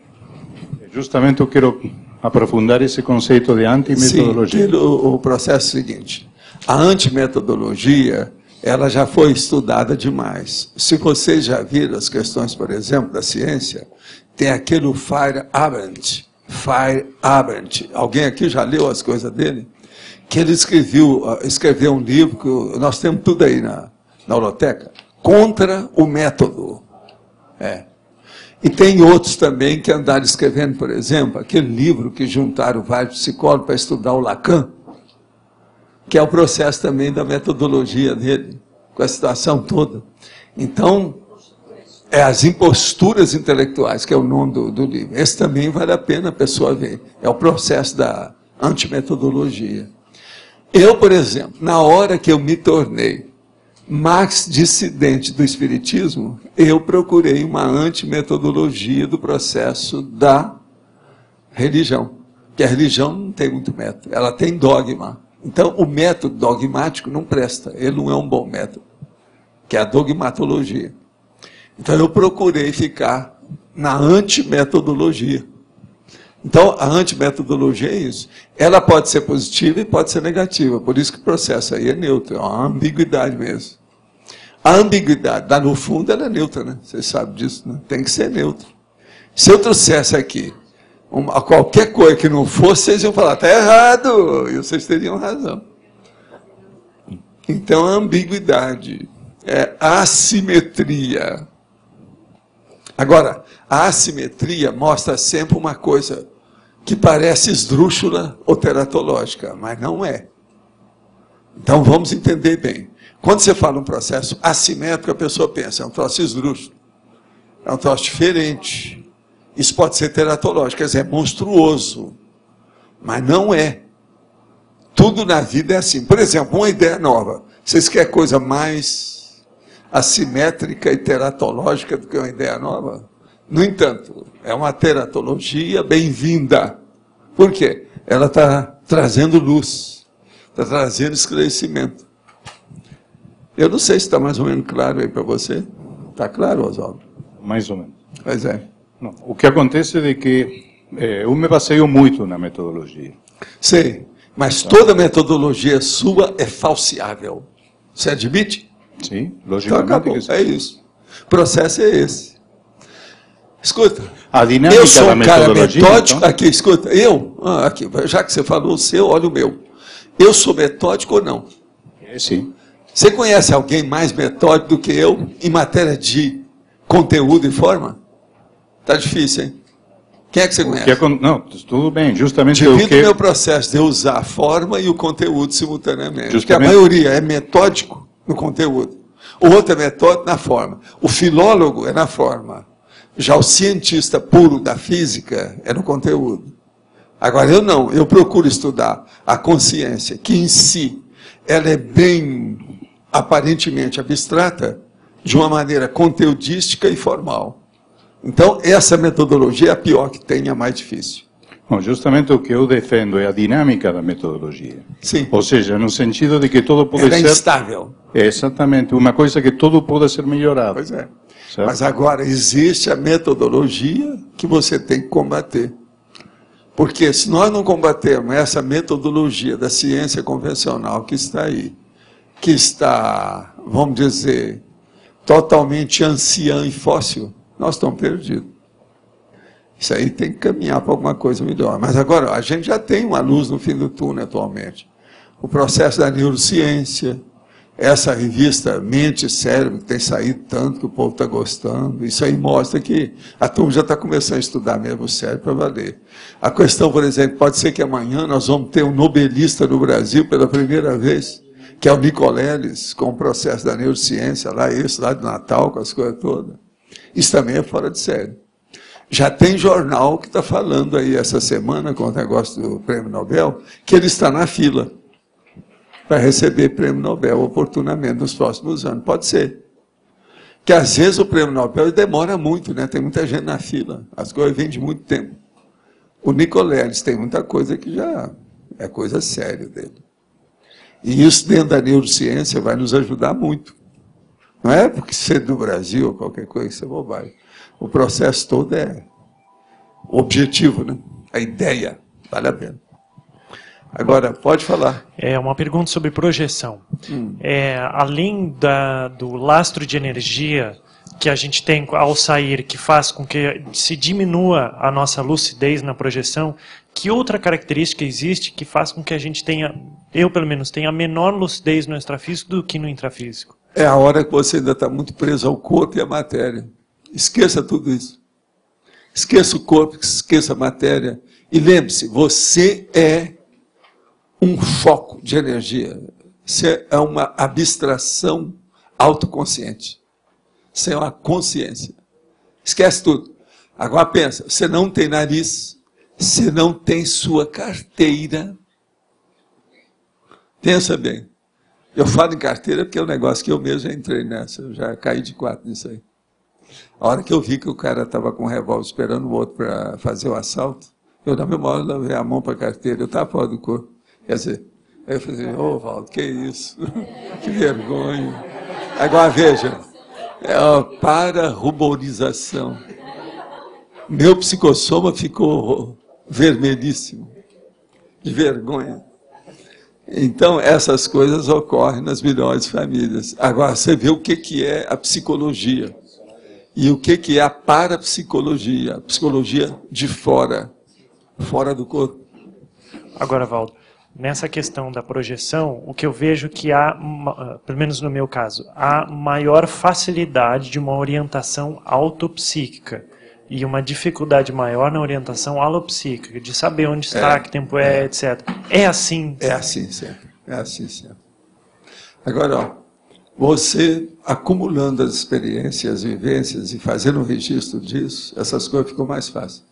Justamente eu quero aprofundar esse conceito de antimetodologia. Sim, o processo é o seguinte. A antimetodologia, ela já foi estudada demais. Se vocês já viram as questões, por exemplo, da ciência, tem aquele Feyerabend. Alguém aqui já leu as coisas dele? Que ele escreveu um livro, que nós temos tudo aí na Holoteca, contra o método. E tem outros também que andaram escrevendo, por exemplo, aquele livro que juntaram vários psicólogos para estudar o Lacan, que é o processo também da metodologia dele, com a situação toda. Então, as imposturas intelectuais, que é o nome do livro. Esse também vale a pena a pessoa ver. É o processo da antimetodologia. Eu, por exemplo, na hora que eu me tornei mais dissidente do espiritismo, eu procurei uma antimetodologia do processo da religião. Porque a religião não tem muito método, ela tem dogma. Então, o método dogmático não presta, ele não é um bom método, que é a dogmatologia. Então, eu procurei ficar na antimetodologia. Então, a antimetodologia é isso. Ela pode ser positiva e pode ser negativa. Por isso que o processo aí é neutro, é uma ambiguidade mesmo. A ambiguidade, lá no fundo, ela é neutra, né? Vocês sabem disso, né? Tem que ser neutro. Se eu trouxesse aqui qualquer coisa que não fosse, vocês iam falar, está errado, e vocês teriam razão. Então, a ambiguidade é assimetria. Agora, a assimetria mostra sempre uma coisa que parece esdrúxula ou teratológica, mas não é. Então, vamos entender bem. Quando você fala um processo assimétrico, a pessoa pensa, é um troço esdrúxulo, é um troço diferente. Isso pode ser teratológico, quer dizer, é monstruoso, mas não é. Tudo na vida é assim. Por exemplo, uma ideia nova. Vocês querem coisa mais assimétrica e teratológica do que uma ideia nova? No entanto, é uma teratologia bem-vinda. Por quê? Ela está trazendo luz, está trazendo esclarecimento. Eu não sei se está mais ou menos claro aí para você. Está claro, Oswaldo? Mais ou menos. Pois é. Não, o que acontece é que eu me baseio muito na metodologia. Sei, mas toda metodologia sua é falseável. Você admite? Sim, logicamente. Então acabou, é isso. O processo é esse. Escuta, a dinâmica eu sou um cara metódico, então? aqui, escuta, aqui, já que você falou o seu, olha o meu. Eu sou metódico ou não? Sim. Você conhece alguém mais metódico do que eu em matéria de conteúdo e forma? Tá difícil, hein? Quem é que você conhece? Não, tudo bem, justamente Divido o meu processo de usar a forma e o conteúdo simultaneamente. Justamente... Porque a maioria é metódico no conteúdo. O outro é metódico na forma. O filólogo é na forma. Já o cientista puro da física é no conteúdo. Agora, eu não. Eu procuro estudar a consciência, que em si, ela é bem, aparentemente, abstrata, de uma maneira conteudística e formal. Então, essa metodologia é a pior que tem, a mais difícil. Bom, justamente o que eu defendo é a dinâmica da metodologia. Sim. Ou seja, no sentido de que tudo pode ser... Ela é instável. É exatamente, uma coisa que tudo pode ser melhorado. Pois é. Certo? Mas agora, existe a metodologia que você tem que combater. Porque se nós não combatermos essa metodologia da ciência convencional que está aí, que está, vamos dizer, totalmente anciã e fóssil, nós estamos perdidos. Isso aí tem que caminhar para alguma coisa melhor. Mas agora, a gente já tem uma luz no fim do túnel atualmente. O processo da neurociência, essa revista Mente e Cérebro, que tem saído tanto, que o povo está gostando, isso aí mostra que a turma já está começando a estudar mesmo o cérebro para valer. A questão, por exemplo, pode ser que amanhã nós vamos ter um nobelista no Brasil pela primeira vez, que é o Nicoleles, com o processo da neurociência, lá de Natal, com as coisas todas. Isso também é fora de série. Já tem jornal que está falando aí essa semana, com o negócio do Prêmio Nobel, que ele está na fila para receber Prêmio Nobel oportunamente nos próximos anos. Pode ser. Que às vezes o Prêmio Nobel demora muito, né? Tem muita gente na fila. As coisas vêm de muito tempo. O Nicoleles tem muita coisa que já é coisa séria dele. E isso dentro da neurociência vai nos ajudar muito. Não é porque ser do Brasil ou qualquer coisa, isso é bobagem. O processo todo é objetivo, né? A ideia vale a pena. Agora, pode falar. É uma pergunta sobre projeção. Além do lastro de energia que a gente tem ao sair, que faz com que se diminua a nossa lucidez na projeção, que outra característica existe que faz com que a gente tenha, eu pelo menos, tenha menor lucidez no extrafísico do que no intrafísico? É a hora que você ainda está muito preso ao corpo e à matéria. Esqueça tudo isso. Esqueça o corpo, esqueça a matéria. E lembre-se, você é um foco de energia. Você é uma abstração autoconsciente. Você é uma consciência. Esquece tudo. Agora pensa, você não tem nariz, você não tem sua carteira. Pensa bem. Eu falo em carteira porque é um negócio que eu mesmo já entrei nessa. Eu já caí de 4 nisso aí. A hora que eu vi que o cara estava com um revólver esperando o outro para fazer o assalto, eu na mesma hora levei a mão para a carteira. Eu estava fora do corpo. Quer dizer, aí eu falei, Valdo, que isso? Que vergonha. Agora veja, é uma para-ruborização. Meu psicossoma ficou vermelhíssimo, de vergonha. Então, essas coisas ocorrem nas melhores famílias. Agora, você vê o que é a psicologia e o que é a parapsicologia, a psicologia de fora do corpo. Agora, Valdo, nessa questão da projeção, o que eu vejo que há, pelo menos no meu caso, há maior facilidade de uma orientação autopsíquica e uma dificuldade maior na orientação alopsíquica, de saber onde está, que tempo é, etc. É assim? É assim sempre. É assim sempre. Agora, ó, você acumulando as experiências, as vivências e fazendo um registro disso, essas coisas ficam mais fáceis.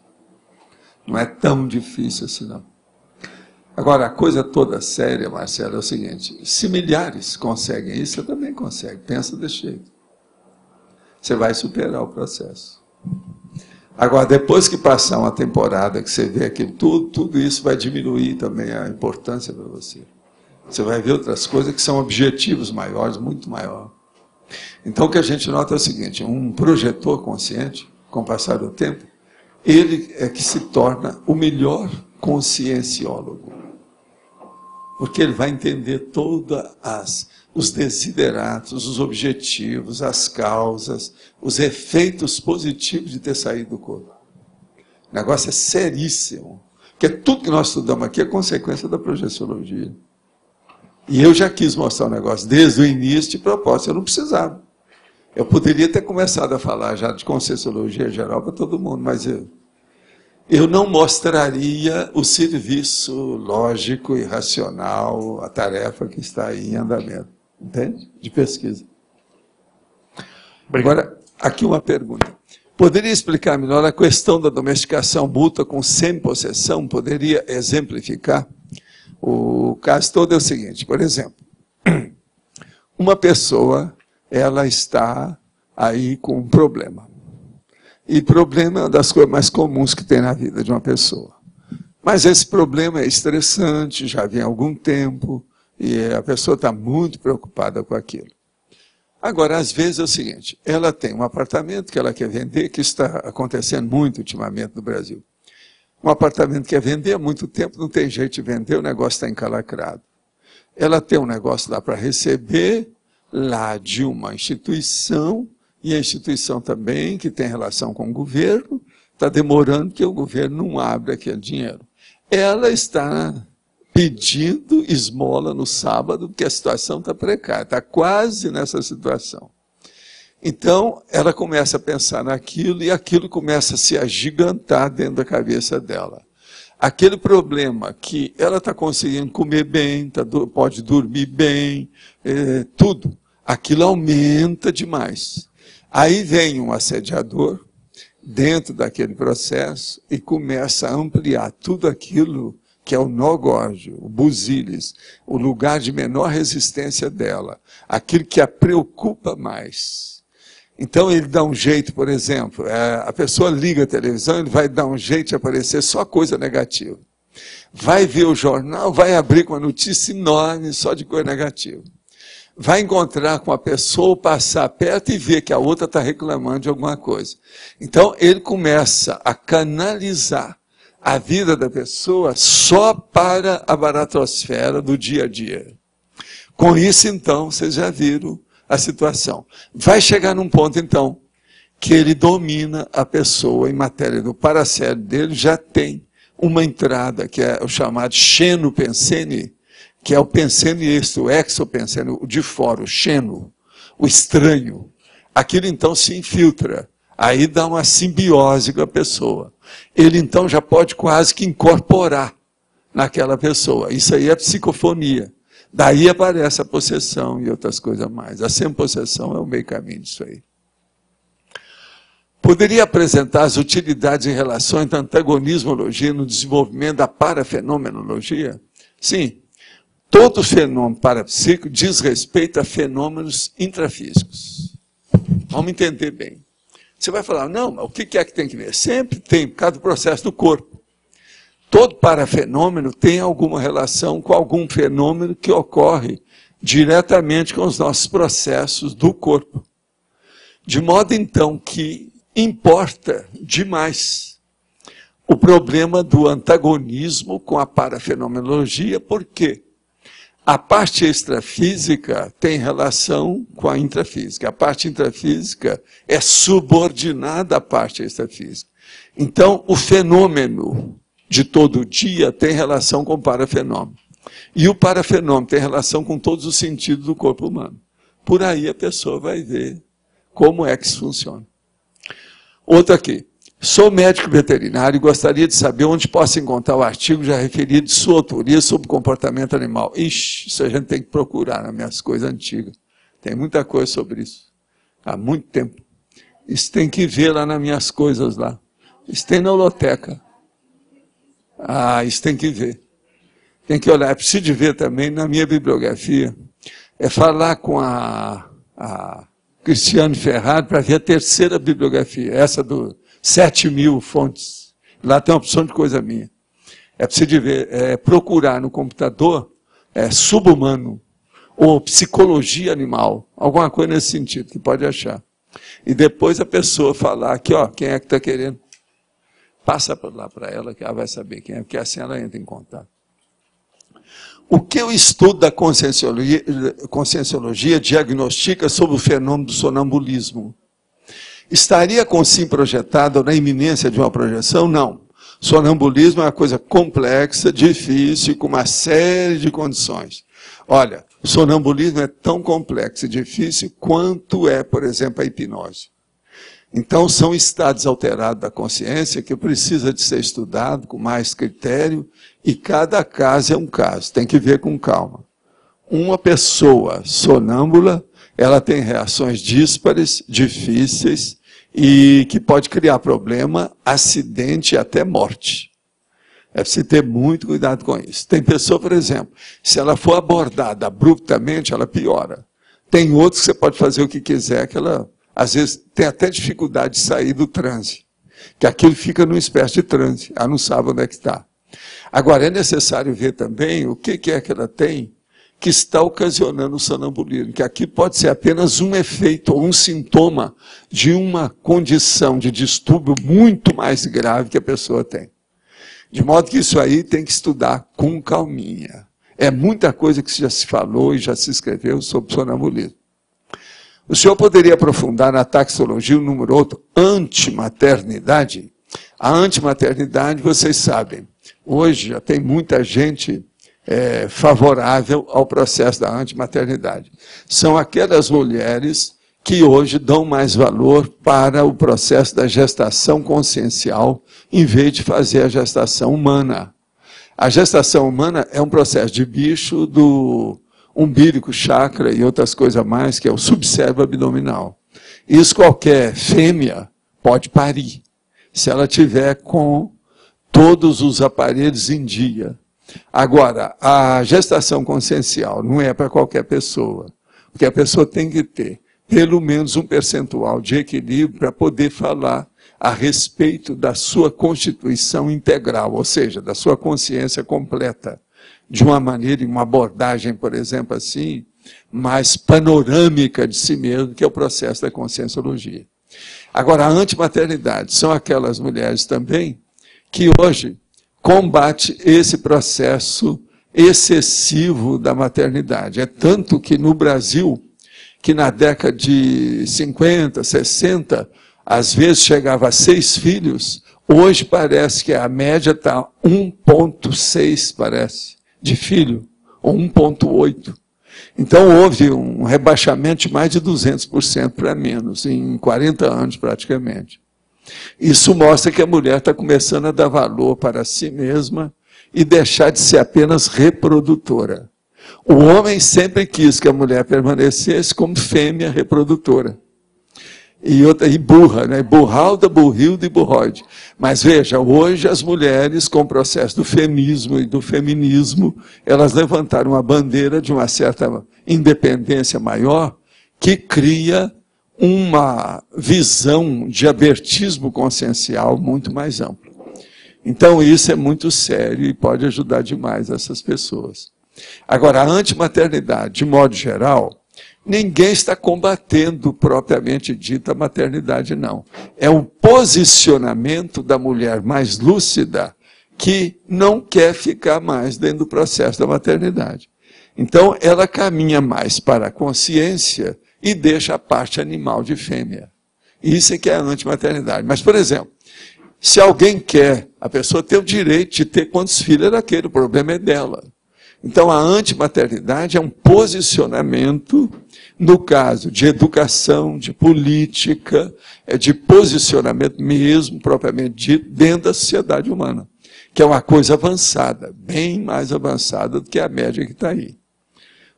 Não é tão difícil assim, não. Agora, a coisa toda séria, Marcelo, é o seguinte, se milhares conseguem isso, você também consegue. Pensa desse jeito. Você vai superar o processo. Agora, depois que passar uma temporada, que você vê aquilo, tudo isso vai diminuir também a importância para você. Você vai ver outras coisas que são objetivos maiores, muito maiores. Então, o que a gente nota é o seguinte, um projetor consciente, com o passar do tempo, ele é que se torna o melhor conscienciólogo. Porque ele vai entender todos os desideratos, os objetivos, as causas, os efeitos positivos de ter saído do corpo. O negócio é seríssimo. Porque tudo que nós estudamos aqui é consequência da projeciologia. E eu já quis mostrar o negócio desde o início de propósito. Eu não precisava. Eu poderia ter começado a falar já de conscienciologia geral para todo mundo, mas eu não mostraria o serviço lógico e racional, a tarefa que está aí em andamento, entende? De pesquisa. Obrigado. Agora, aqui uma pergunta. Poderia explicar melhor a questão da domesticação mútua com semi-possessão? Poderia exemplificar? O caso todo é o seguinte, por exemplo, uma pessoa, ela está aí com um problema. E problema é uma das coisas mais comuns que tem na vida de uma pessoa. Mas esse problema é estressante, já vem há algum tempo, e a pessoa está muito preocupada com aquilo. Agora, às vezes é o seguinte, ela tem um apartamento que ela quer vender, que está acontecendo muito ultimamente no Brasil. Um apartamento que quer vender há muito tempo, não tem jeito de vender, o negócio está encalacrado. Ela tem um negócio lá para receber, lá de uma instituição, e a instituição também, que tem relação com o governo, está demorando que o governo não abra aquele dinheiro. Ela está pedindo esmola no sábado, porque a situação está precária, está quase nessa situação. Então, ela começa a pensar naquilo, e aquilo começa a se agigantar dentro da cabeça dela. Aquele problema que ela está conseguindo comer bem, pode dormir bem, tudo, aquilo aumenta demais. Aí vem um assediador dentro daquele processo e começa a ampliar tudo aquilo que é o nó górdio, o busilis, o lugar de menor resistência dela, aquilo que a preocupa mais. Então ele dá um jeito, por exemplo, a pessoa liga a televisão, ele vai dar um jeito de aparecer só coisa negativa. Vai ver o jornal, vai abrir com uma notícia enorme só de coisa negativa. Vai encontrar com a pessoa, passar perto e ver que a outra está reclamando de alguma coisa. Então ele começa a canalizar a vida da pessoa só para a baratosfera do dia a dia. Com isso, então, vocês já viram a situação. Vai chegar num ponto, então, que ele domina a pessoa em matéria do paracérebro dele, já tem uma entrada, que é o chamado xenopensene, que é o pensene extra, o exopensene, o de fora, o xeno, o estranho. Aquilo, então, se infiltra. Aí dá uma simbiose com a pessoa. Ele, então, já pode quase que incorporar naquela pessoa. Isso aí é psicofonia. Daí aparece a possessão e outras coisas mais. A semi-possessão é o meio caminho disso aí. Poderia apresentar as utilidades em relação à antagonismologia no desenvolvimento da parafenomenologia? Sim. Todo fenômeno parapsíquico diz respeito a fenômenos intrafísicos. Vamos entender bem. Você vai falar, não, mas o que é que tem que ver? Sempre tem, por causa do processo do corpo. Todo parafenômeno tem alguma relação com algum fenômeno que ocorre diretamente com os nossos processos do corpo. De modo, então, que importa demais o problema do antagonismo com a parafenomenologia, por quê? A parte extrafísica tem relação com a intrafísica. A parte intrafísica é subordinada à parte extrafísica. Então, o fenômeno de todo dia tem relação com o parafenômeno. E o parafenômeno tem relação com todos os sentidos do corpo humano. Por aí a pessoa vai ver como é que isso funciona. Outro aqui. Sou médico veterinário e gostaria de saber onde posso encontrar o artigo já referido de sua autoria sobre comportamento animal. Ixi, isso a gente tem que procurar nas minhas coisas antigas. Tem muita coisa sobre isso. Há muito tempo. Isso tem que ver lá nas minhas coisas lá. Isso tem na holoteca. Ah, isso tem que ver. Tem que olhar. É preciso de ver também na minha bibliografia. É falar com a Cristiane Ferrari para ver a terceira bibliografia. Essa do 7.000 fontes. Lá tem uma opção de coisa minha. É preciso de ver, procurar no computador subhumano ou psicologia animal, alguma coisa nesse sentido, que pode achar. E depois a pessoa falar aqui, ó, quem é que está querendo. Passa lá para ela, que ela vai saber quem é, porque assim ela entra em contato. O que o estudo da conscienciologia diagnostica sobre o fenômeno do sonambulismo? Estaria com sim projetado na iminência de uma projeção? Não. Sonambulismo é uma coisa complexa, difícil, com uma série de condições. Olha, o sonambulismo é tão complexo e difícil quanto é, por exemplo, a hipnose. Então, são estados alterados da consciência que precisa de ser estudado com mais critério, e cada caso é um caso, tem que ver com calma. Uma pessoa sonâmbula, ela tem reações díspares, difíceis, e que pode criar problema, acidente e até morte. É preciso ter muito cuidado com isso. Tem pessoa, por exemplo, se ela for abordada abruptamente, ela piora. Tem outros que você pode fazer o que quiser, que ela, às vezes, tem até dificuldade de sair do transe. Que aquilo fica numa espécie de transe, ela não sabe onde é que está. Agora, é necessário ver também o que é que ela tem que está ocasionando o sonambulismo, que aqui pode ser apenas um efeito ou um sintoma de uma condição de distúrbio muito mais grave que a pessoa tem. De modo que isso aí tem que estudar com calminha. É muita coisa que já se falou e já se escreveu sobre sonambulismo. O senhor poderia aprofundar na taxologia o número outro, antimaternidade? A antimaternidade, vocês sabem, hoje já tem muita gente favorável ao processo da antimaternidade. São aquelas mulheres que hoje dão mais valor para o processo da gestação consciencial, em vez de fazer a gestação humana. A gestação humana é um processo de bicho do umbilico, chakra e outras coisas mais, que é o subcérebro abdominal. Isso qualquer fêmea pode parir, se ela tiver com todos os aparelhos em dia. Agora, a gestação consciencial não é para qualquer pessoa, porque a pessoa tem que ter pelo menos um percentual de equilíbrio para poder falar a respeito da sua constituição integral, ou seja, da sua consciência completa, de uma maneira, uma abordagem, por exemplo, assim, mais panorâmica de si mesmo, que é o processo da conscienciologia. Agora, a antimaternidade são aquelas mulheres também que hoje combate esse processo excessivo da maternidade. É tanto que no Brasil, que na década de 50, 60, às vezes chegava a 6 filhos, hoje parece que a média está 1,6, parece, de filho, ou 1,8. Então houve um rebaixamento de mais de 200% para menos, em 40 anos praticamente. Isso mostra que a mulher está começando a dar valor para si mesma e deixar de ser apenas reprodutora. O homem sempre quis que a mulher permanecesse como fêmea reprodutora. E burra, né? Burralda, burrilda e burroide. Mas veja, hoje as mulheres, com o processo do feminismo e do feminismo, elas levantaram a bandeira de uma certa independência maior, que cria uma visão de abertismo consciencial muito mais ampla. Então isso é muito sério e pode ajudar demais essas pessoas. Agora, a antimaternidade, de modo geral, ninguém está combatendo propriamente dita a maternidade, não. É um posicionamento da mulher mais lúcida que não quer ficar mais dentro do processo da maternidade. Então, ela caminha mais para a consciência e deixa a parte animal de fêmea. Isso é que é a antimaternidade. Mas, por exemplo, se alguém quer, a pessoa tem o direito de ter quantos filhos ela quer, o problema é dela. Então, a antimaternidade é um posicionamento, no caso de educação, de política, de posicionamento mesmo, propriamente dito, dentro da sociedade humana, que é uma coisa avançada, bem mais avançada do que a média que está aí.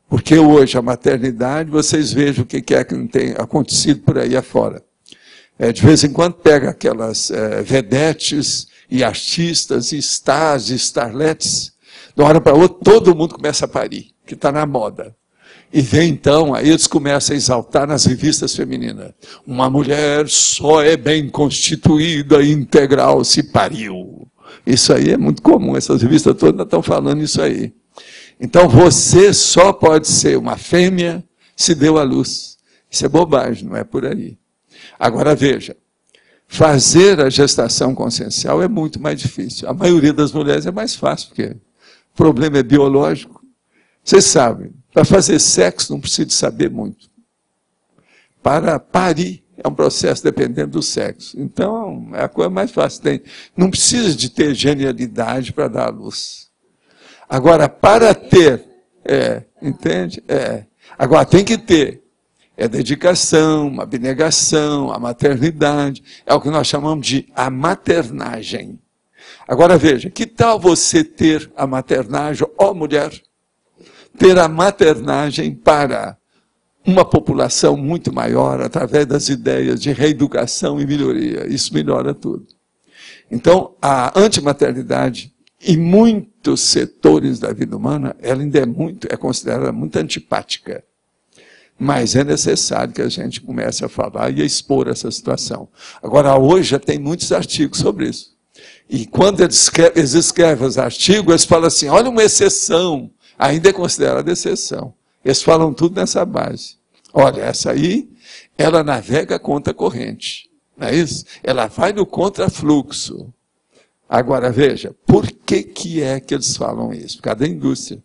Porque hoje a maternidade, vocês vejam o que é que não tem acontecido por aí afora. De vez em quando pega aquelas vedetes e artistas, e stars, e starlets, de uma hora para outra todo mundo começa a parir, que está na moda. E vem então, aí eles começam a exaltar nas revistas femininas. Uma mulher só é bem constituída e integral se pariu. Isso aí é muito comum, essas revistas todas estão falando isso aí. Então você só pode ser uma fêmea se deu à luz. Isso é bobagem, não é por aí. Agora veja, fazer a gestação consciencial é muito mais difícil. A maioria das mulheres é mais fácil, porque O problema é biológico. Vocês sabem, para fazer sexo não precisa de saber muito. Para parir é um processo dependendo do sexo. Então, é a coisa mais fácil. Não precisa de ter genialidade para dar à luz. Agora, para ter, entende? Agora, tem que ter dedicação, abnegação, a maternidade. É o que nós chamamos de a maternagem. Agora, veja, que tal você ter a maternagem, ó mulher, ter a maternagem para uma população muito maior, através das ideias de reeducação e melhoria. Isso melhora tudo. Então, a antimaternidade, em muitos setores da vida humana, ela ainda é considerada muito antipática. Mas é necessário que a gente comece a falar e a expor essa situação. Agora, hoje já tem muitos artigos sobre isso. E quando eles escrevem os artigos, eles falam assim, olha uma exceção, ainda é considerada exceção. Eles falam tudo nessa base. Olha, essa aí, ela navega contra a corrente. Não é isso? Ela vai no contrafluxo. Agora, veja, por que é que eles falam isso? Por causa da indústria.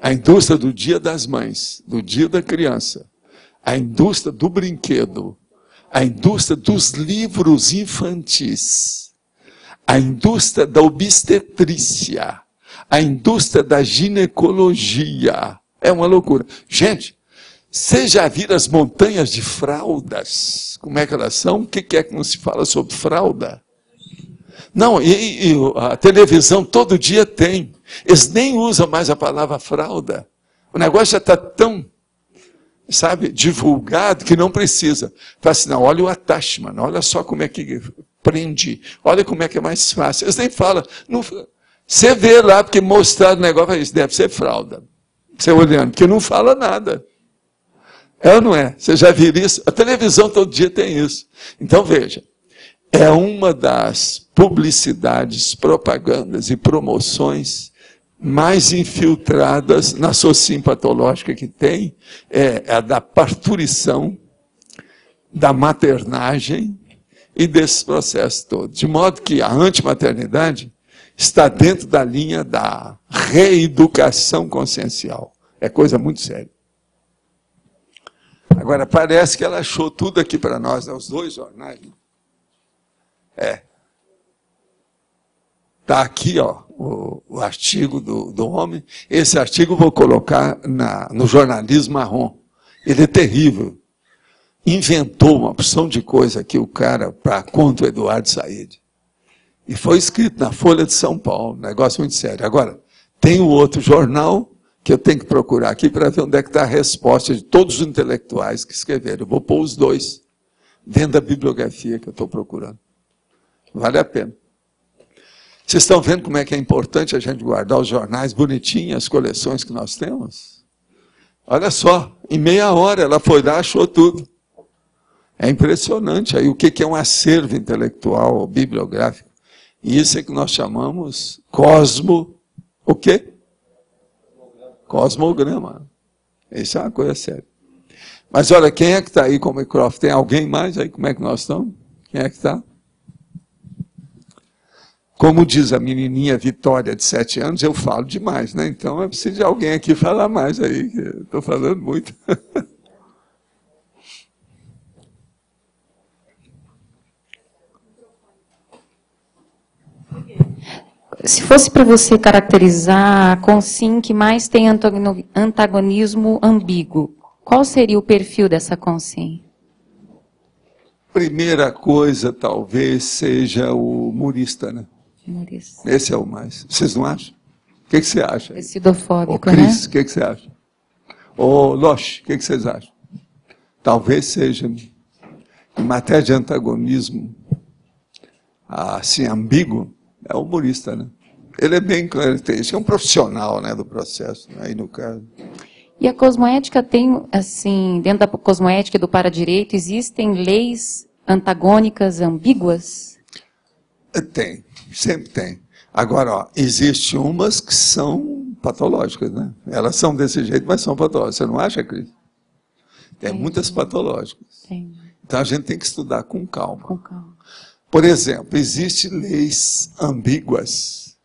A indústria do Dia das Mães, do Dia da Criança, a indústria do brinquedo, a indústria dos livros infantis, a indústria da obstetrícia, a indústria da ginecologia. É uma loucura. Gente, vocês já viram as montanhas de fraldas? Como é que elas são? O que é que não se fala sobre fralda? Não, e a televisão todo dia tem. Eles nem usam mais a palavra fralda. O negócio já está tão, sabe, divulgado que não precisa. Fala assim, não, olha o attachment, olha só como é que prende, olha como é que é mais fácil. Eles nem falam. Não, você vê lá, porque mostraram o negócio, isso deve ser fralda. Você olhando, porque não fala nada. É ou não é? Você já viu isso? A televisão todo dia tem isso. Então veja, é uma das publicidades, propagandas e promoções mais infiltradas na sociedade patológica que tem, é a da parturição, da maternagem e desses processos todos. De modo que a antimaternidade está dentro da linha da reeducação consciencial. É coisa muito séria. Agora, parece que ela achou tudo aqui para nós, né? Os dois jornais. Está aqui, ó, o artigo do homem. Esse artigo eu vou colocar no jornalismo marrom. Ele é terrível. Inventou uma opção de coisa aqui, o cara, para contra o Eduardo Said. E foi escrito na Folha de São Paulo. Negócio muito sério. Agora, tem o outro jornal que eu tenho que procurar aqui para ver onde é que está a resposta de todos os intelectuais que escreveram. Eu vou pôr os dois dentro da bibliografia que eu estou procurando. Vale a pena. Vocês estão vendo como é que é importante a gente guardar os jornais bonitinhos, as coleções que nós temos? Olha só, em meia hora ela foi lá, achou tudo. É impressionante aí o que é um acervo intelectual, bibliográfico. E isso é que nós chamamos o quê? Cosmograma. Isso é uma coisa séria. Mas olha, quem é que está aí com o microfone? Tem alguém mais aí? Como é que nós estamos? Quem é que está? Como diz a menininha Vitória, de 7 anos, eu falo demais, né? Então eu preciso de alguém aqui falar mais aí, que eu estou falando muito. Se fosse para você caracterizar a consciência que mais tem antagonismo ambíguo, qual seria o perfil dessa consciência? Primeira coisa, talvez, seja o humorista, né? Humorista. Esse é o mais. Vocês não acham? O que você acha? Acidofóbico, ô, Cris, né? O que você acha? Ô, Loche, o que vocês acham? Talvez seja, em matéria de antagonismo, assim, ambíguo, é o humorista, né? Ele é bem característico, é um profissional, né, do processo, aí no caso. E a cosmoética tem, assim, dentro da cosmoética e do paradireito, existem leis antagônicas, ambíguas? Tem, sempre tem. Agora, ó, existem umas que são patológicas, né? Elas são desse jeito, mas são patológicas. Você não acha, Cris? Tem muitas patológicas. Tem. Então a gente tem que estudar com calma. Com calma. Por exemplo, existem leis ambíguas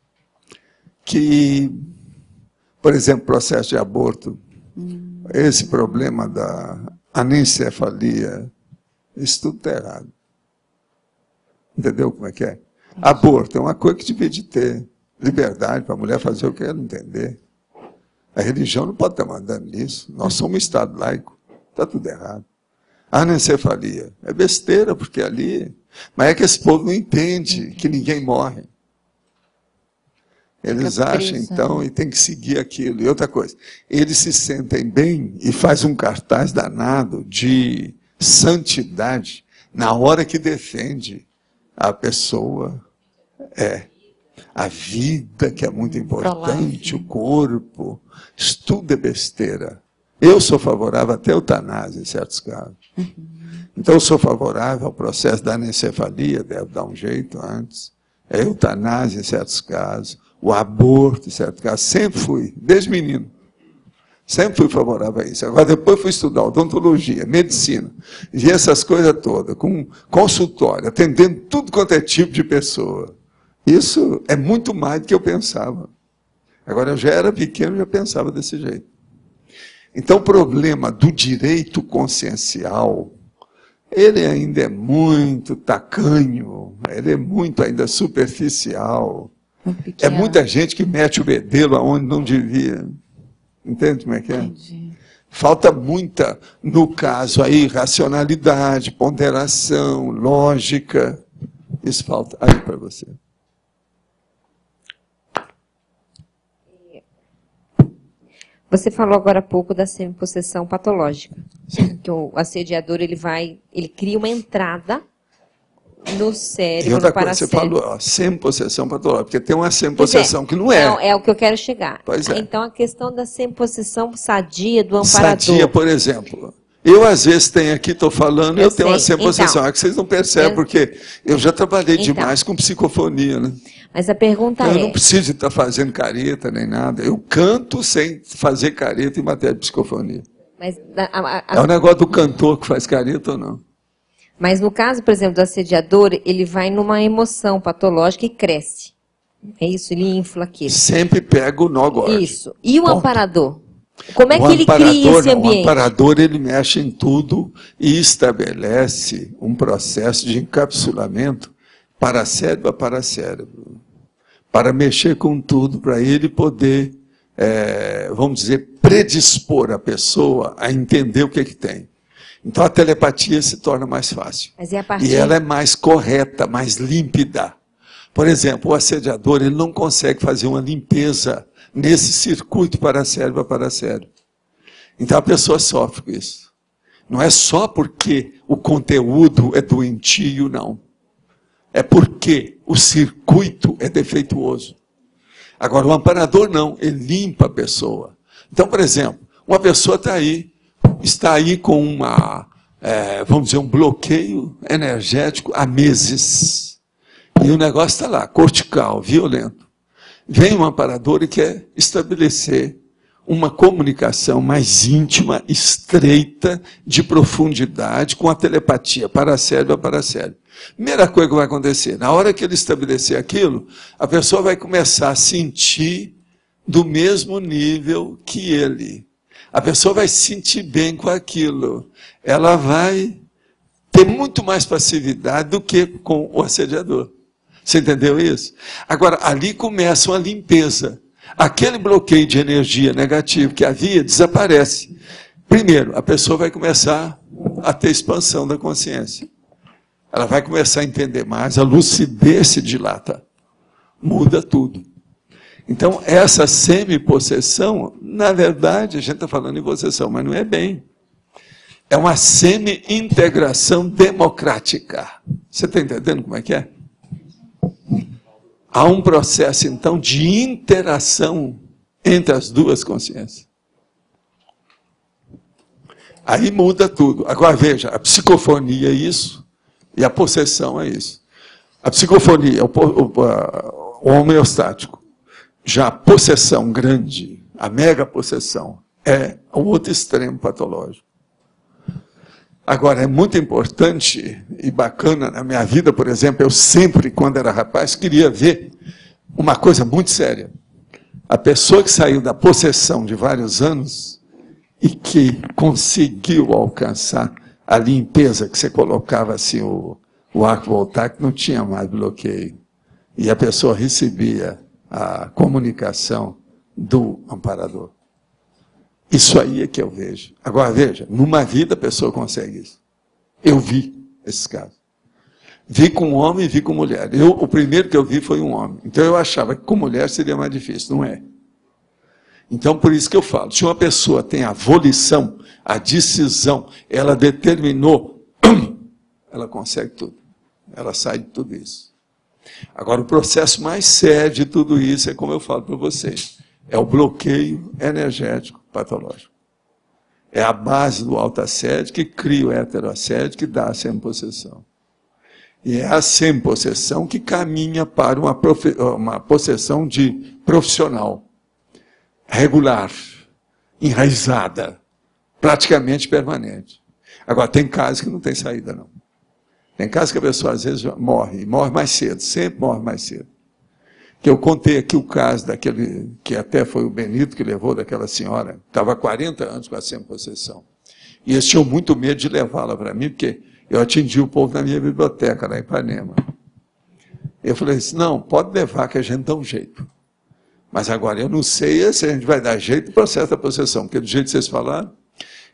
que, por exemplo, processo de aborto, esse problema da anencefalia, isso tudo está errado. Entendeu como é que é? Aborto é uma coisa que devia de ter liberdade para a mulher fazer o que ela entender. A religião não pode estar mandando nisso. Nós somos um Estado laico. Está tudo errado. A anencefalia é besteira, porque ali... Mas é que esse povo não entende que ninguém morre. Eles acham, então, e tem que seguir aquilo. E outra coisa, eles se sentem bem e faz um cartaz danado de santidade na hora que defende a pessoa. A vida, que é muito importante, o corpo, isso tudo é besteira. Eu sou favorável até a eutanásia em certos casos. Então eu sou favorável ao processo da anencefalia, deve dar um jeito antes. A eutanásia em certos casos, o aborto em certos casos, sempre fui, desde menino. Sempre fui favorável a isso. Agora depois fui estudar odontologia, medicina, e essas coisas todas, com consultório, atendendo tudo quanto é tipo de pessoa. Isso é muito mais do que eu pensava. Agora, eu já era pequeno e já pensava desse jeito. Então, o problema do direito consciencial, ele ainda é muito tacanho, ele é muito ainda superficial. É muita gente que mete o bedelho aonde não devia. Entende como é que é? Entendi. Falta muita, no caso aí, racionalidade, ponderação, lógica. Isso falta aí para você. Você falou agora há pouco da semipossessão patológica. Que o assediador ele cria uma entrada no cérebro. E outra coisa, você falou, semipossessão patológica, porque tem uma semipossessão que não é. Não, é o que eu quero chegar. Pois é. Então, a questão da semipossessão sadia do amparador. Sadia, por exemplo. Eu, às vezes, tenho aqui, estou falando, eu tenho uma semipossessão. Então, é que vocês não percebem, porque eu já trabalhei demais com psicofonia, né? Mas a pergunta Eu não preciso estar fazendo careta nem nada. Eu canto sem fazer careta em matéria de psicofonia. Mas é o negócio do cantor que faz careta ou não. Mas no caso, por exemplo, do assediador, ele vai numa emoção patológica e cresce. É isso, ele infla aquilo. Sempre pega o nó gordo. Isso. E o amparador? Como é que ele cria esse ambiente? O amparador, ele mexe em tudo e estabelece um processo de encapsulamento paracérebro a paracérebro, para mexer com tudo, para ele poder, vamos dizer, predispor a pessoa a entender o que é que tem. Então a telepatia se torna mais fácil. Mas a partir... E ela é mais correta, mais límpida. Por exemplo, o assediador, ele não consegue fazer uma limpeza nesse circuito paracérebro a paracérebro. Então a pessoa sofre com isso. Não é só porque o conteúdo é doentio, não. É porque o circuito é defeituoso. Agora, o amparador não, ele limpa a pessoa. Então, por exemplo, uma pessoa está aí com vamos dizer, um bloqueio energético há meses. E o negócio está lá, cortical, violento. Vem um amparador e quer estabelecer uma comunicação mais íntima, estreita, de profundidade, com a telepatia, paracérebro a paracérebro. Primeira coisa que vai acontecer, na hora que ele estabelecer aquilo, a pessoa vai começar a sentir do mesmo nível que ele. A pessoa vai se sentir bem com aquilo. Ela vai ter muito mais passividade do que com o assediador. Você entendeu isso? Agora, ali começa uma limpeza. Aquele bloqueio de energia negativo que havia desaparece. Primeiro, a pessoa vai começar a ter expansão da consciência. Ela vai começar a entender mais, a lucidez se dilata. Muda tudo. Então, essa semi-possessão, na verdade, a gente está falando em possessão, mas não é bem. É uma semi-integração democrática. Você está entendendo como é que é? Há um processo, então, de interação entre as duas consciências. Aí muda tudo. Agora, veja, a psicofonia é isso, e a possessão é isso. A psicofonia, o homeostático. Já a possessão grande, a mega possessão, é o outro extremo patológico. Agora, é muito importante e bacana, na minha vida, por exemplo, eu sempre, quando era rapaz, queria ver uma coisa muito séria. A pessoa que saiu da possessão de vários anos e que conseguiu alcançar a limpeza, que você colocava assim o arco voltaico, não tinha mais bloqueio. E a pessoa recebia a comunicação do amparador. Isso aí é que eu vejo. Agora, veja, numa vida a pessoa consegue isso. Eu vi esses casos. Vi com homem e vi com mulher. O primeiro que eu vi foi um homem. Então eu achava que com mulher seria mais difícil. Não é. Então, por isso que eu falo, se uma pessoa tem a volição, a decisão, ela determinou, ela consegue tudo. Ela sai de tudo isso. Agora, o processo mais sério de tudo isso é como eu falo para vocês, é o bloqueio energético patológico. É a base do autoassédio que cria o heteroassédio, que dá a semi-possessão. E é a semi-possessão que caminha para uma possessão de profissional, regular, enraizada, praticamente permanente. Agora, tem casos que não tem saída, não. Tem casos que a pessoa, às vezes, morre mais cedo, sempre morre mais cedo. Que eu contei aqui o caso daquele, que até foi o Benito que levou daquela senhora, estava há 40 anos com a semi-possessão. E eles tinham muito medo de levá-la para mim, porque eu atendi o povo na minha biblioteca, lá em Ipanema. Eu falei assim, não, pode levar que a gente dá um jeito. Mas agora eu não sei se a gente vai dar jeito no processo da possessão, porque do jeito que vocês falaram.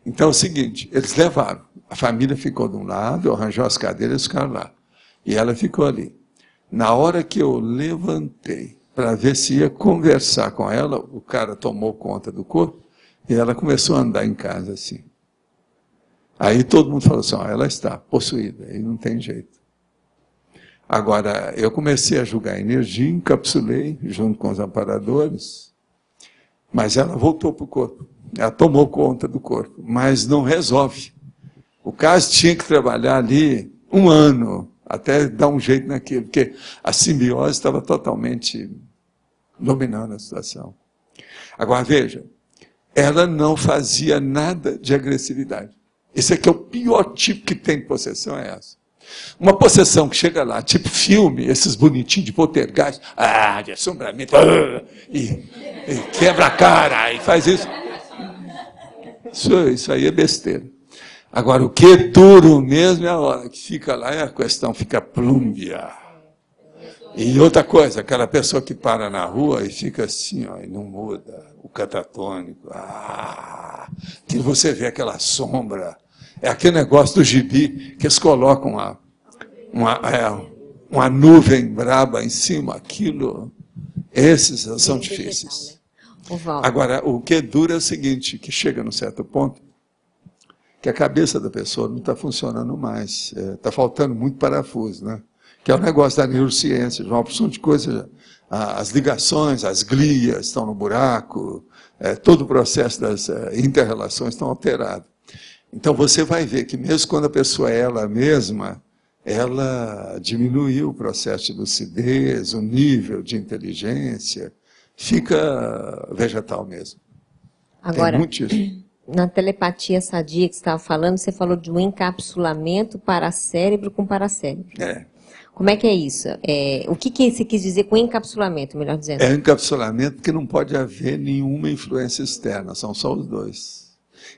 Então é o seguinte, eles levaram. A família ficou de um lado, arranjou as cadeiras e ficaram lá. E ela ficou ali. Na hora que eu levantei para ver se ia conversar com ela, o cara tomou conta do corpo e ela começou a andar em casa assim. Aí todo mundo falou assim, ela está possuída, aí não tem jeito. Agora, eu comecei a julgar a energia, encapsulei junto com os amparadores, mas ela voltou para o corpo. Ela tomou conta do corpo, mas não resolve. O caso tinha que trabalhar ali 1 ano, até dar um jeito naquilo, porque a simbiose estava totalmente dominando a situação. Agora, veja, ela não fazia nada de agressividade. Esse aqui é o pior tipo que tem de possessão, é essa. Uma possessão que chega lá, tipo filme, esses bonitinhos de poltergeist, de assombramento, e quebra a cara, e faz isso. Isso aí é besteira. Agora, o que é duro mesmo é a hora que fica lá e a questão fica plúmbia. E outra coisa, aquela pessoa que para na rua e fica assim, e não muda, o catatônico, que você vê aquela sombra, é aquele negócio do gibi, que eles colocam uma nuvem braba em cima, aquilo, esses são difíceis. Agora, o que é duro é o seguinte, que chega num certo ponto, que a cabeça da pessoa não está funcionando mais, está faltando muito parafuso, né? Que é o negócio da neurociência, uma opção de coisas, as ligações, as glias estão no buraco, todo o processo das inter-relações estão alterado. Então você vai ver que mesmo quando a pessoa é ela mesma, ela diminuiu o processo de lucidez, o nível de inteligência, fica vegetal mesmo. Agora, tem muito isso. Na telepatia sadia que você estava falando, você falou de um encapsulamento paracérebro com paracérebro. Como é que é isso? O que você quis dizer com encapsulamento, melhor dizendo? É encapsulamento que não pode haver nenhuma influência externa, são só os dois.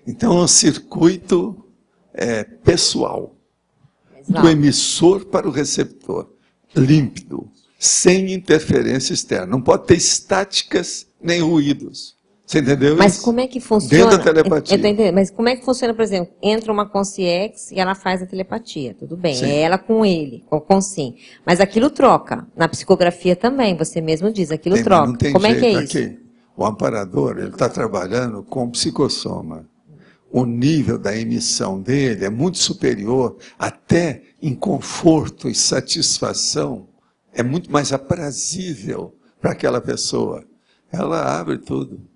Então é um circuito pessoal, do emissor para o receptor, límpido, sem interferência externa. Não pode ter estáticas nem ruídos. Você entendeu Mas isso? Como é que funciona? Dentro da telepatia. Eu tô entendendo. Mas como é que funciona, por exemplo, entra uma consciex e ela faz a telepatia, tudo bem, Sim. é ela com ele, ou com sim. Mas aquilo troca. Na psicografia também, você mesmo diz, aquilo troca. Não tem como jeito. É que é isso? Aqui, o amparador, ele está trabalhando com psicossoma. O nível da emissão dele é muito superior, até em conforto e satisfação, é muito mais aprazível para aquela pessoa. Ela abre tudo.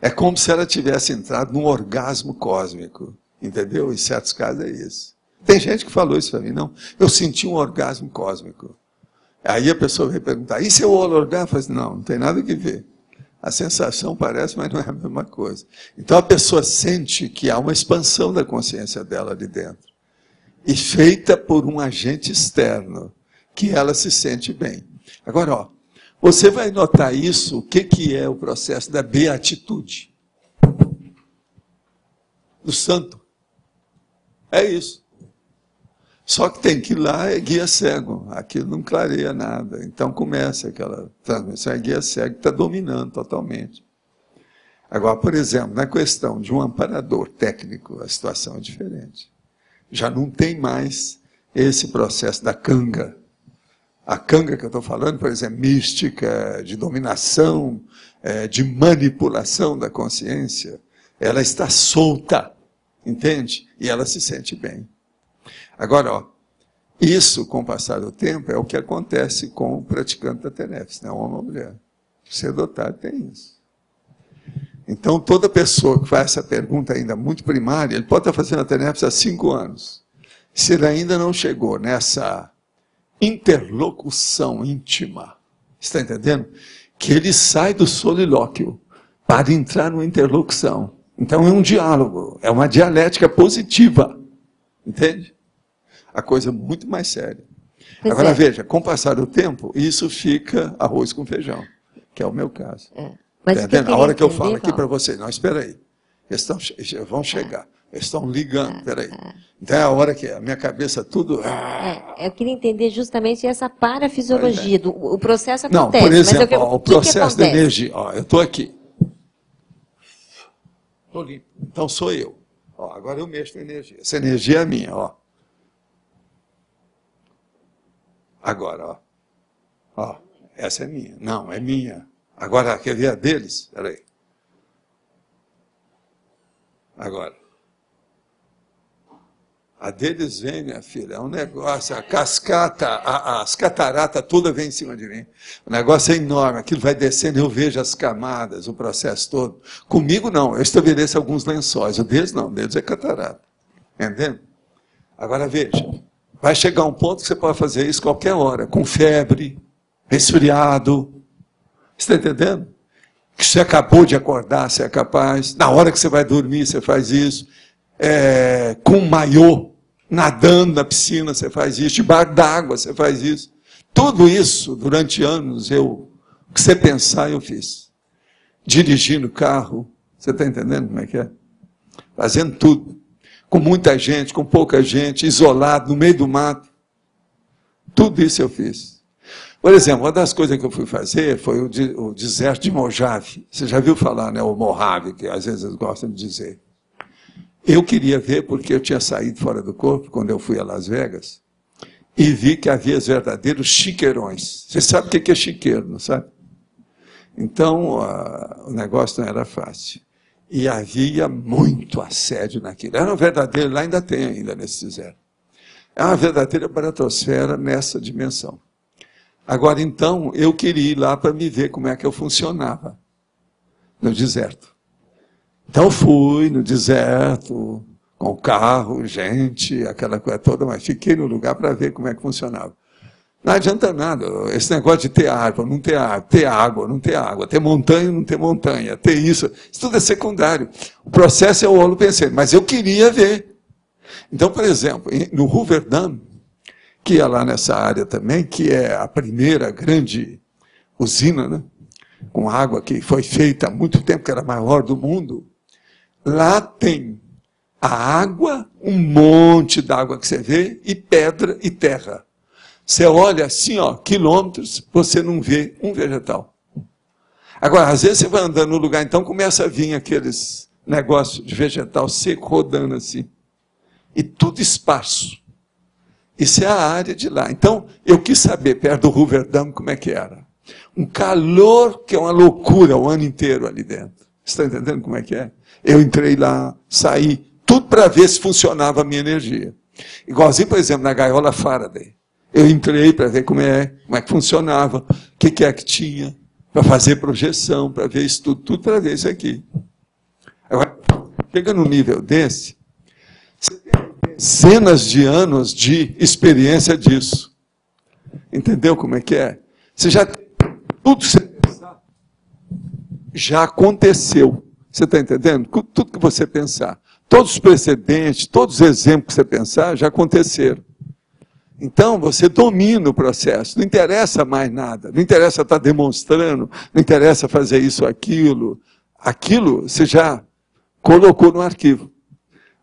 É como se ela tivesse entrado num orgasmo cósmico, entendeu? Em certos casos é isso. Tem gente que falou isso para mim, não, eu senti um orgasmo cósmico. Aí a pessoa vai perguntar, e se eu orgasmo? Eu falo assim, não tem nada que ver. A sensação parece, mas não é a mesma coisa. Então a pessoa sente que há uma expansão da consciência dela ali dentro. E feita por um agente externo, que ela se sente bem. Agora, Você vai notar isso, o que é o processo da beatitude do santo. É isso. Só que tem que ir lá, é guia cego. Aquilo não clareia nada. Então começa aquela transmissão, é guia cego que está dominando totalmente. Agora, por exemplo, na questão de um amparador técnico, a situação é diferente. Já não tem mais esse processo da canga. A canga que eu estou falando, por exemplo, mística, de dominação, de manipulação da consciência, ela está solta, entende? E ela se sente bem. Agora, ó, isso, com o passar do tempo, é o que acontece com o praticante da TENEPS, né? Homem ou mulher. Ser dotado tem isso. Então, toda pessoa que faz essa pergunta ainda muito primária, ele pode estar fazendo a TENEPS há 5 anos. Se ele ainda não chegou nessa interlocução íntima, está entendendo? Que ele sai do solilóquio para entrar numa interlocução. Então, é um diálogo, é uma dialética positiva. Entende? A coisa é muito mais séria. Pois agora, veja, com o passar do tempo, isso fica arroz com feijão, que é o meu caso. Mas a hora que eu falo aqui para vocês, não, espera aí, eles vão chegar, eles estão ligando, espera aí. Então é a hora que a minha cabeça tudo... Eu queria entender justamente essa parafisiologia, o processo acontece. Não, por exemplo, o processo da energia, ó, eu estou aqui, estou limpo, então sou eu. Ó, agora eu mexo na energia, essa energia é minha, ó. Agora, ó, essa é minha, não, é minha. Agora, quer ver a deles? Espera aí. Agora. A deles vem, minha filha, é um negócio, a cascata, as cataratas todas vêm em cima de mim. O negócio é enorme, aquilo vai descendo, eu vejo as camadas, o processo todo. Comigo não, eu estabeleço alguns lençóis, o deles não, o deles é catarata. Entendendo? Agora veja, vai chegar um ponto que você pode fazer isso qualquer hora, com febre, resfriado. Você está entendendo? Que você acabou de acordar, você é capaz. Na hora que você vai dormir, você faz isso. Com maiô, nadando na piscina, você faz isso. Debaixo d'água, você faz isso. Tudo isso, durante anos, o que você pensar, eu fiz. Dirigindo carro, você está entendendo como é que é? Fazendo tudo. Com muita gente, com pouca gente, isolado, no meio do mato. Tudo isso eu fiz. Por exemplo, uma das coisas que eu fui fazer foi o deserto de Mojave. Você já viu falar, né? O Mojave, que às vezes eles gostam de dizer. Eu queria ver, porque eu tinha saído fora do corpo, quando eu fui a Las Vegas, e vi que havia os verdadeiros chiqueirões. Você sabe o que é chiqueiro, não sabe? Então, o negócio não era fácil. E havia muito assédio naquilo. Era um verdadeiro, lá ainda tem ainda nesse deserto. É uma verdadeira baratosfera nessa dimensão. Agora, então, eu queria ir lá para me ver como é que eu funcionava no deserto. Então, fui no deserto, com o carro, gente, aquela coisa toda, mas fiquei no lugar para ver como é que funcionava. Não adianta nada, esse negócio de ter árvore, não ter árvore, ter água, não ter água, ter montanha, não ter montanha, ter isso tudo é secundário. O processo é o holopensene, mas eu queria ver. Então, por exemplo, no Hoover Dam, que é lá nessa área também, que é a primeira grande usina, né, com água que foi feita há muito tempo, que era a maior do mundo, lá tem a água, um monte d'água que você vê, e pedra e terra. Você olha assim, ó, quilômetros, você não vê um vegetal. Agora, às vezes você vai andando no lugar, então começa a vir aqueles negócios de vegetal seco rodando assim. E tudo esparso. Isso é a área de lá. Então, eu quis saber, perto do Hoover Dam, como é que era. Um calor que é uma loucura o ano inteiro ali dentro. Você está entendendo como é que é? Eu entrei lá, saí, tudo para ver se funcionava a minha energia. Igualzinho, por exemplo, na gaiola Faraday. Eu entrei para ver como é que funcionava, o que é que tinha, para fazer projeção, para ver isso tudo para ver isso aqui. Agora, chega num nível desse, você tem dezenas de anos de experiência disso. Entendeu como é que é? Você já tem tudo que você pensar, já aconteceu. Você está entendendo? Tudo que você pensar. Todos os precedentes, todos os exemplos que você pensar, já aconteceram. Então, você domina o processo, não interessa mais nada, não interessa estar demonstrando, não interessa fazer isso ou aquilo. Aquilo você já colocou no arquivo.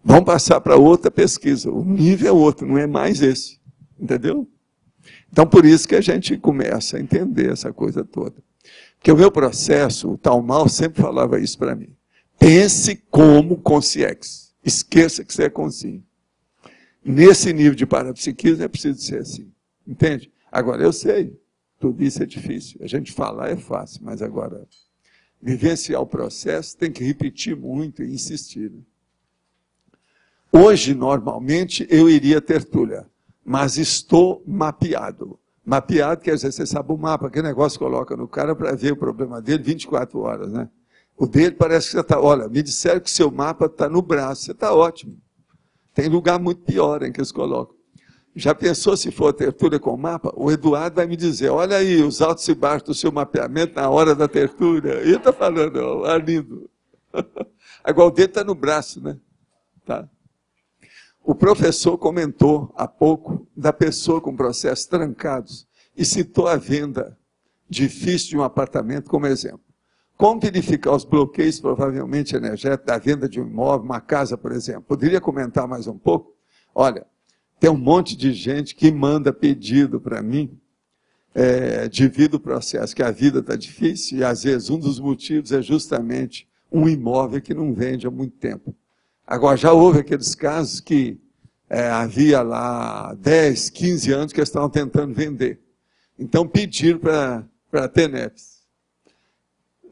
Vamos passar para outra pesquisa. O nível é outro, não é mais esse. Entendeu? Então, por isso que a gente começa a entender essa coisa toda. Porque o meu processo, o Tal Mal sempre falava isso para mim. Pense como consciência. Esqueça que você é consciente. Nesse nível de parapsiquismo é preciso ser assim. Entende? Agora, eu sei, tudo isso é difícil. A gente falar é fácil, mas agora, vivenciar o processo tem que repetir muito e insistir. Né? Hoje, normalmente, eu iria ter tertúlia, mas estou mapeado. Mapeado quer dizer, você sabe o mapa, que negócio coloca no cara para ver o problema dele 24 horas, né? O dele parece que você está, olha, me disseram que seu mapa está no braço, você está ótimo. Tem lugar muito pior em que eles colocam. Já pensou se for tertúlia com mapa? O Eduardo vai me dizer, olha aí, os altos e baixos do seu mapeamento na hora da tertúlia. E ele está falando, ó, Arlindo. Agora o dele está no braço, né? Tá. O professor comentou há pouco da pessoa com processos trancados e citou a venda difícil de um apartamento como exemplo. Como verificar os bloqueios, provavelmente energéticos, da venda de um imóvel, uma casa, por exemplo? Poderia comentar mais um pouco? Olha, tem um monte de gente que manda pedido para mim, devido ao processo, que a vida está difícil, e às vezes um dos motivos é justamente um imóvel que não vende há muito tempo. Agora, já houve aqueles casos que havia lá 10, 15 anos que eles estavam tentando vender. Então pediram para a TENEPS.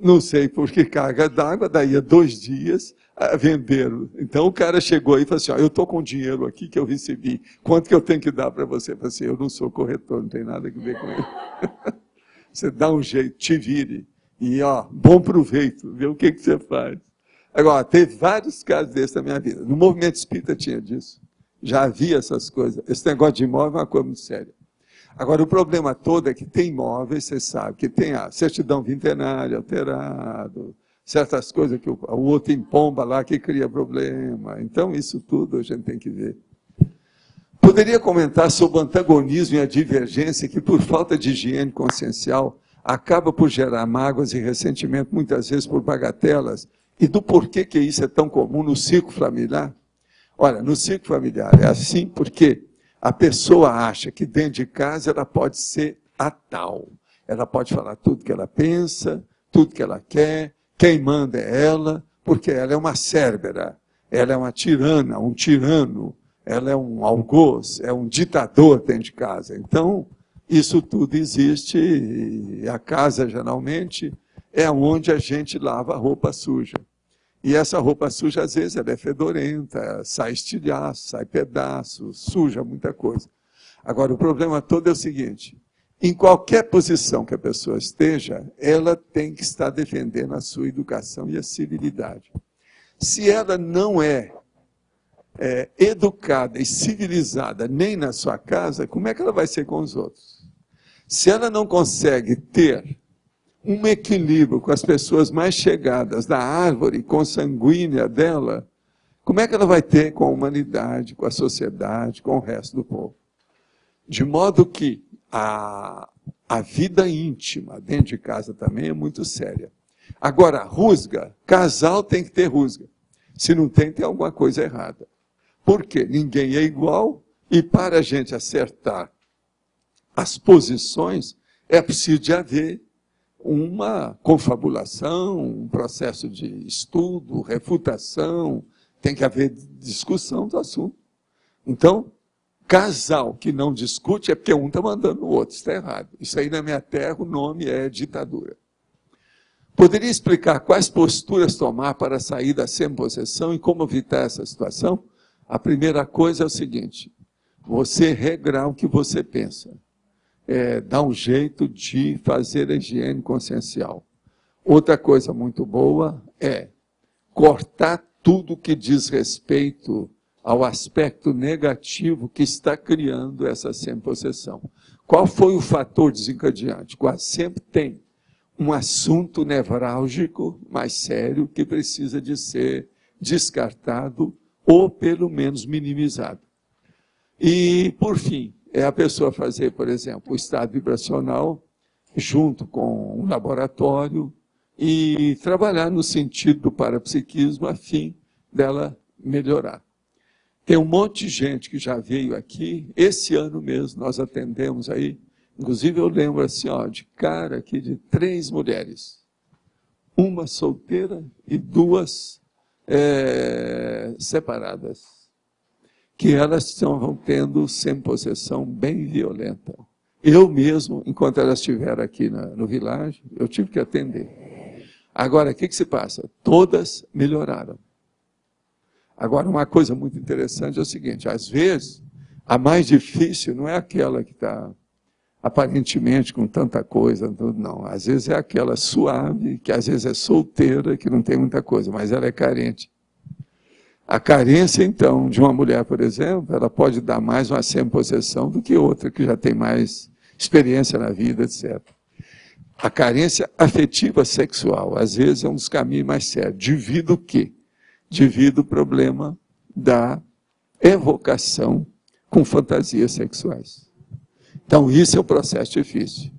Não sei por que carga d'água, daí a 2 dias venderam. Então o cara chegou aí e falou assim, ó, eu estou com dinheiro aqui que eu recebi, quanto que eu tenho que dar para você? Eu falei assim, eu não sou corretor, não tem nada a ver com ele. Você dá um jeito, te vire, e ó, bom proveito, vê o que você faz. Agora, teve vários casos desses na minha vida. No movimento espírita tinha disso. Já havia essas coisas. Esse negócio de imóvel é uma coisa muito séria. Agora, o problema todo é que tem imóveis, você sabe, que tem a certidão vintenária alterado, certas coisas que o outro empomba lá que cria problema. Então, isso tudo a gente tem que ver. Poderia comentar sobre o antagonismo e a divergência que, por falta de higiene consciencial, acaba por gerar mágoas e ressentimento, muitas vezes por bagatelas, e do porquê que isso é tão comum no círculo familiar? Olha, no círculo familiar é assim porque a pessoa acha que dentro de casa ela pode ser a tal. Ela pode falar tudo que ela pensa, tudo que ela quer, quem manda é ela, porque ela é uma cérbera, ela é uma tirana, um tirano, ela é um algoz, é um ditador dentro de casa. Então, isso tudo existe e a casa, geralmente, é onde a gente lava a roupa suja. E essa roupa suja, às vezes, ela é fedorenta, sai estilhaço, sai pedaço, suja muita coisa. Agora, o problema todo é o seguinte, em qualquer posição que a pessoa esteja, ela tem que estar defendendo a sua educação e a civilidade. Se ela não é educada e civilizada nem na sua casa, como é que ela vai ser com os outros? Se ela não consegue ter um equilíbrio com as pessoas mais chegadas da árvore consanguínea dela, como é que ela vai ter com a humanidade, com a sociedade, com o resto do povo? De modo que a vida íntima dentro de casa também é muito séria. Agora, rusga, casal tem que ter rusga. Se não tem, tem alguma coisa errada. Por quê? Ninguém é igual e para a gente acertar as posições, é preciso de haver uma confabulação, um processo de estudo, refutação, tem que haver discussão do assunto. Então, casal que não discute é porque um está mandando o outro, está errado. Isso aí na minha terra o nome é ditadura. Poderia explicar quais posturas tomar para sair da semi-possessão e como evitar essa situação? A primeira coisa é o seguinte, você regrar o que você pensa. Dá um jeito de fazer a higiene consciencial. Outra coisa muito boa é cortar tudo que diz respeito ao aspecto negativo que está criando essa semi-possessão. Qual foi o fator desencadeante? Quase sempre tem um assunto nevrálgico mais sério que precisa de ser descartado ou pelo menos minimizado. E, por fim, é a pessoa fazer, por exemplo, o estado vibracional junto com um laboratório e trabalhar no sentido do parapsiquismo a fim dela melhorar. Tem um monte de gente que já veio aqui. Esse ano mesmo nós atendemos aí, inclusive eu lembro assim, ó, de cara aqui de 3 mulheres. Uma solteira e 2 separadas. Que elas estavam tendo semi-possessão bem violenta. Eu mesmo, enquanto elas estiveram aqui no vilarejo, eu tive que atender. Agora, o que se passa? Todas melhoraram. Agora, uma coisa muito interessante é o seguinte, às vezes, a mais difícil não é aquela que está aparentemente com tanta coisa, não. Às vezes é aquela suave, que às vezes é solteira, que não tem muita coisa, mas ela é carente. A carência, então, de uma mulher, por exemplo, ela pode dar mais uma semi-possessão do que outra, que já tem mais experiência na vida, etc. A carência afetiva sexual, às vezes, é um dos caminhos mais sérios. Devido o quê? Devido ao problema da evocação com fantasias sexuais. Então, isso é um processo difícil.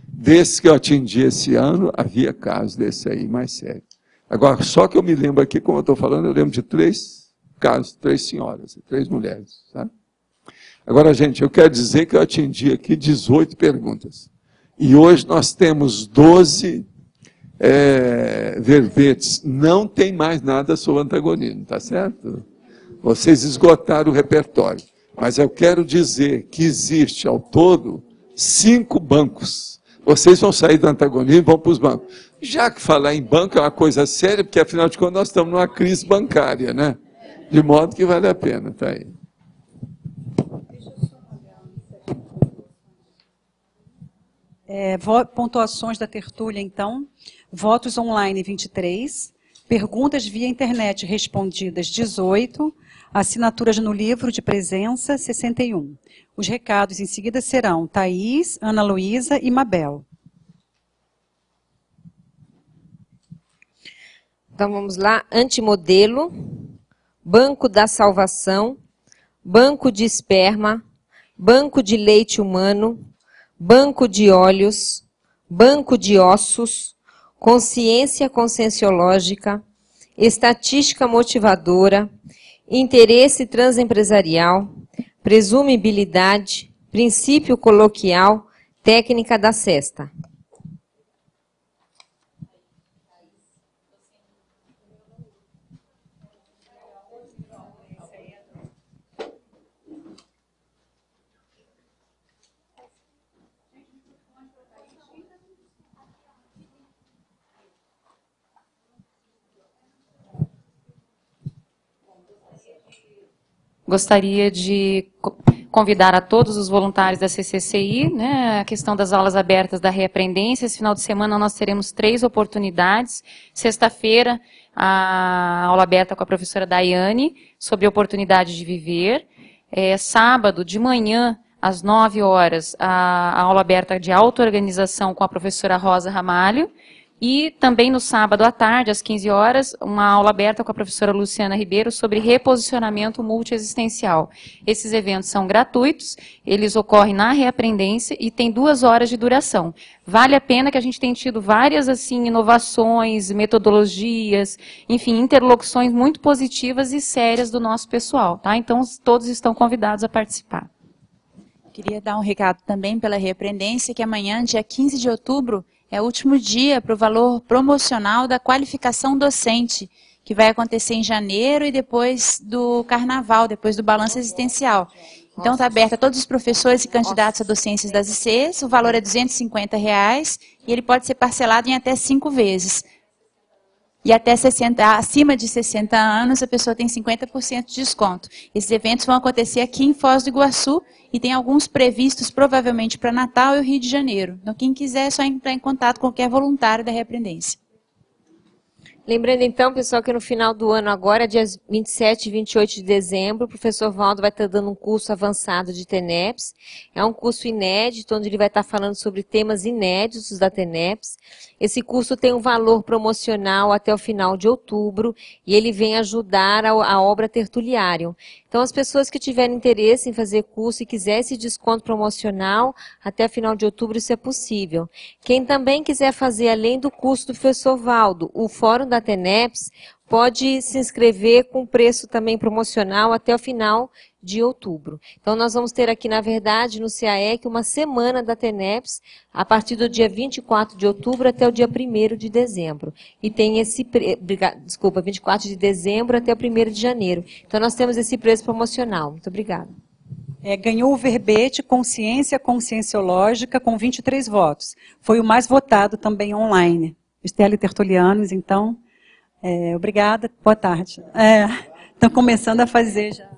Desde que eu atendi esse ano, havia casos desse aí mais sério. Agora, só que eu me lembro aqui, como eu estou falando, eu lembro de 3 casos, 3 senhoras, 3 mulheres. Sabe? Agora, gente, eu quero dizer que eu atendi aqui 18 perguntas. E hoje nós temos 12 verbetes. Não tem mais nada sobre antagonismo, tá certo? Vocês esgotaram o repertório. Mas eu quero dizer que existe, ao todo, 5 bancos. Vocês vão sair do antagonismo e vão para os bancos. Já que falar em banco é uma coisa séria, porque afinal de contas nós estamos numa crise bancária, né? De modo que vale a pena, tá aí. Pontuações da tertúlia, então. Votos online, 23. Perguntas via internet respondidas, 18. Assinaturas no livro de presença, 61. Os recados em seguida serão Thaís, Ana Luísa e Mabel. Então vamos lá. Antimodelo, Banco da Salvação, Banco de Esperma, Banco de Leite Humano, Banco de Óleos, Banco de Ossos, Consciência Conscienciológica, Estatística Motivadora, Interesse Transempresarial, Presumibilidade, Princípio Coloquial, Técnica da Cesta. Gostaria de convidar a todos os voluntários da CCCI, né, a questão das aulas abertas da reaprendência. Esse final de semana nós teremos 3 oportunidades. Sexta-feira, a aula aberta com a professora Daiane, sobre oportunidade de viver. Sábado, de manhã, às 9 horas, a aula aberta de auto-organização com a professora Rosa Ramalho. E também no sábado à tarde, às 15 horas, uma aula aberta com a professora Luciana Ribeiro sobre reposicionamento multiexistencial. Esses eventos são gratuitos, eles ocorrem na reaprendência e tem 2 horas de duração. Vale a pena, que a gente tem tido várias assim, inovações, metodologias, enfim, interlocuções muito positivas e sérias do nosso pessoal. Tá? Então, todos estão convidados a participar. Queria dar um recado também pela reaprendência, que amanhã, dia 15 de outubro, é o último dia para o valor promocional da qualificação docente, que vai acontecer em janeiro e depois do carnaval, depois do balanço existencial. Então está aberto a todos os professores e candidatos a docências das ICs, o valor é R$ 250 e ele pode ser parcelado em até 5 vezes. E até acima de 60 anos, a pessoa tem 50% de desconto. Esses eventos vão acontecer aqui em Foz do Iguaçu e tem alguns previstos provavelmente para Natal e o Rio de Janeiro. Então, quem quiser é só entrar em contato com qualquer voluntário da reaprendência. Lembrando então, pessoal, que no final do ano agora, dias 27 e 28 de dezembro, o professor Valdo vai estar dando um curso avançado de TENEPS. É um curso inédito, onde ele vai estar falando sobre temas inéditos da TENEPS. Esse curso tem um valor promocional até o final de outubro e ele vem ajudar a obra Tertuliário. Então, as pessoas que tiverem interesse em fazer curso e quiser esse desconto promocional, até final de outubro isso é possível. Quem também quiser fazer, além do curso do professor Valdo, o Fórum da TENEPS, pode se inscrever com preço também promocional até o final de outubro. Então, nós vamos ter aqui, na verdade, no CAEC, uma semana da TENEPS, a partir do dia 24 de outubro até o dia 1º de dezembro. E tem esse, 24 de dezembro até o 1º de janeiro. Então, nós temos esse preço promocional. Muito obrigada. Ganhou o verbete Consciência Conscienciológica com 23 votos. Foi o mais votado também online. Estelle Tertulianos, então, obrigada, boa tarde. Estão começando a fazer já.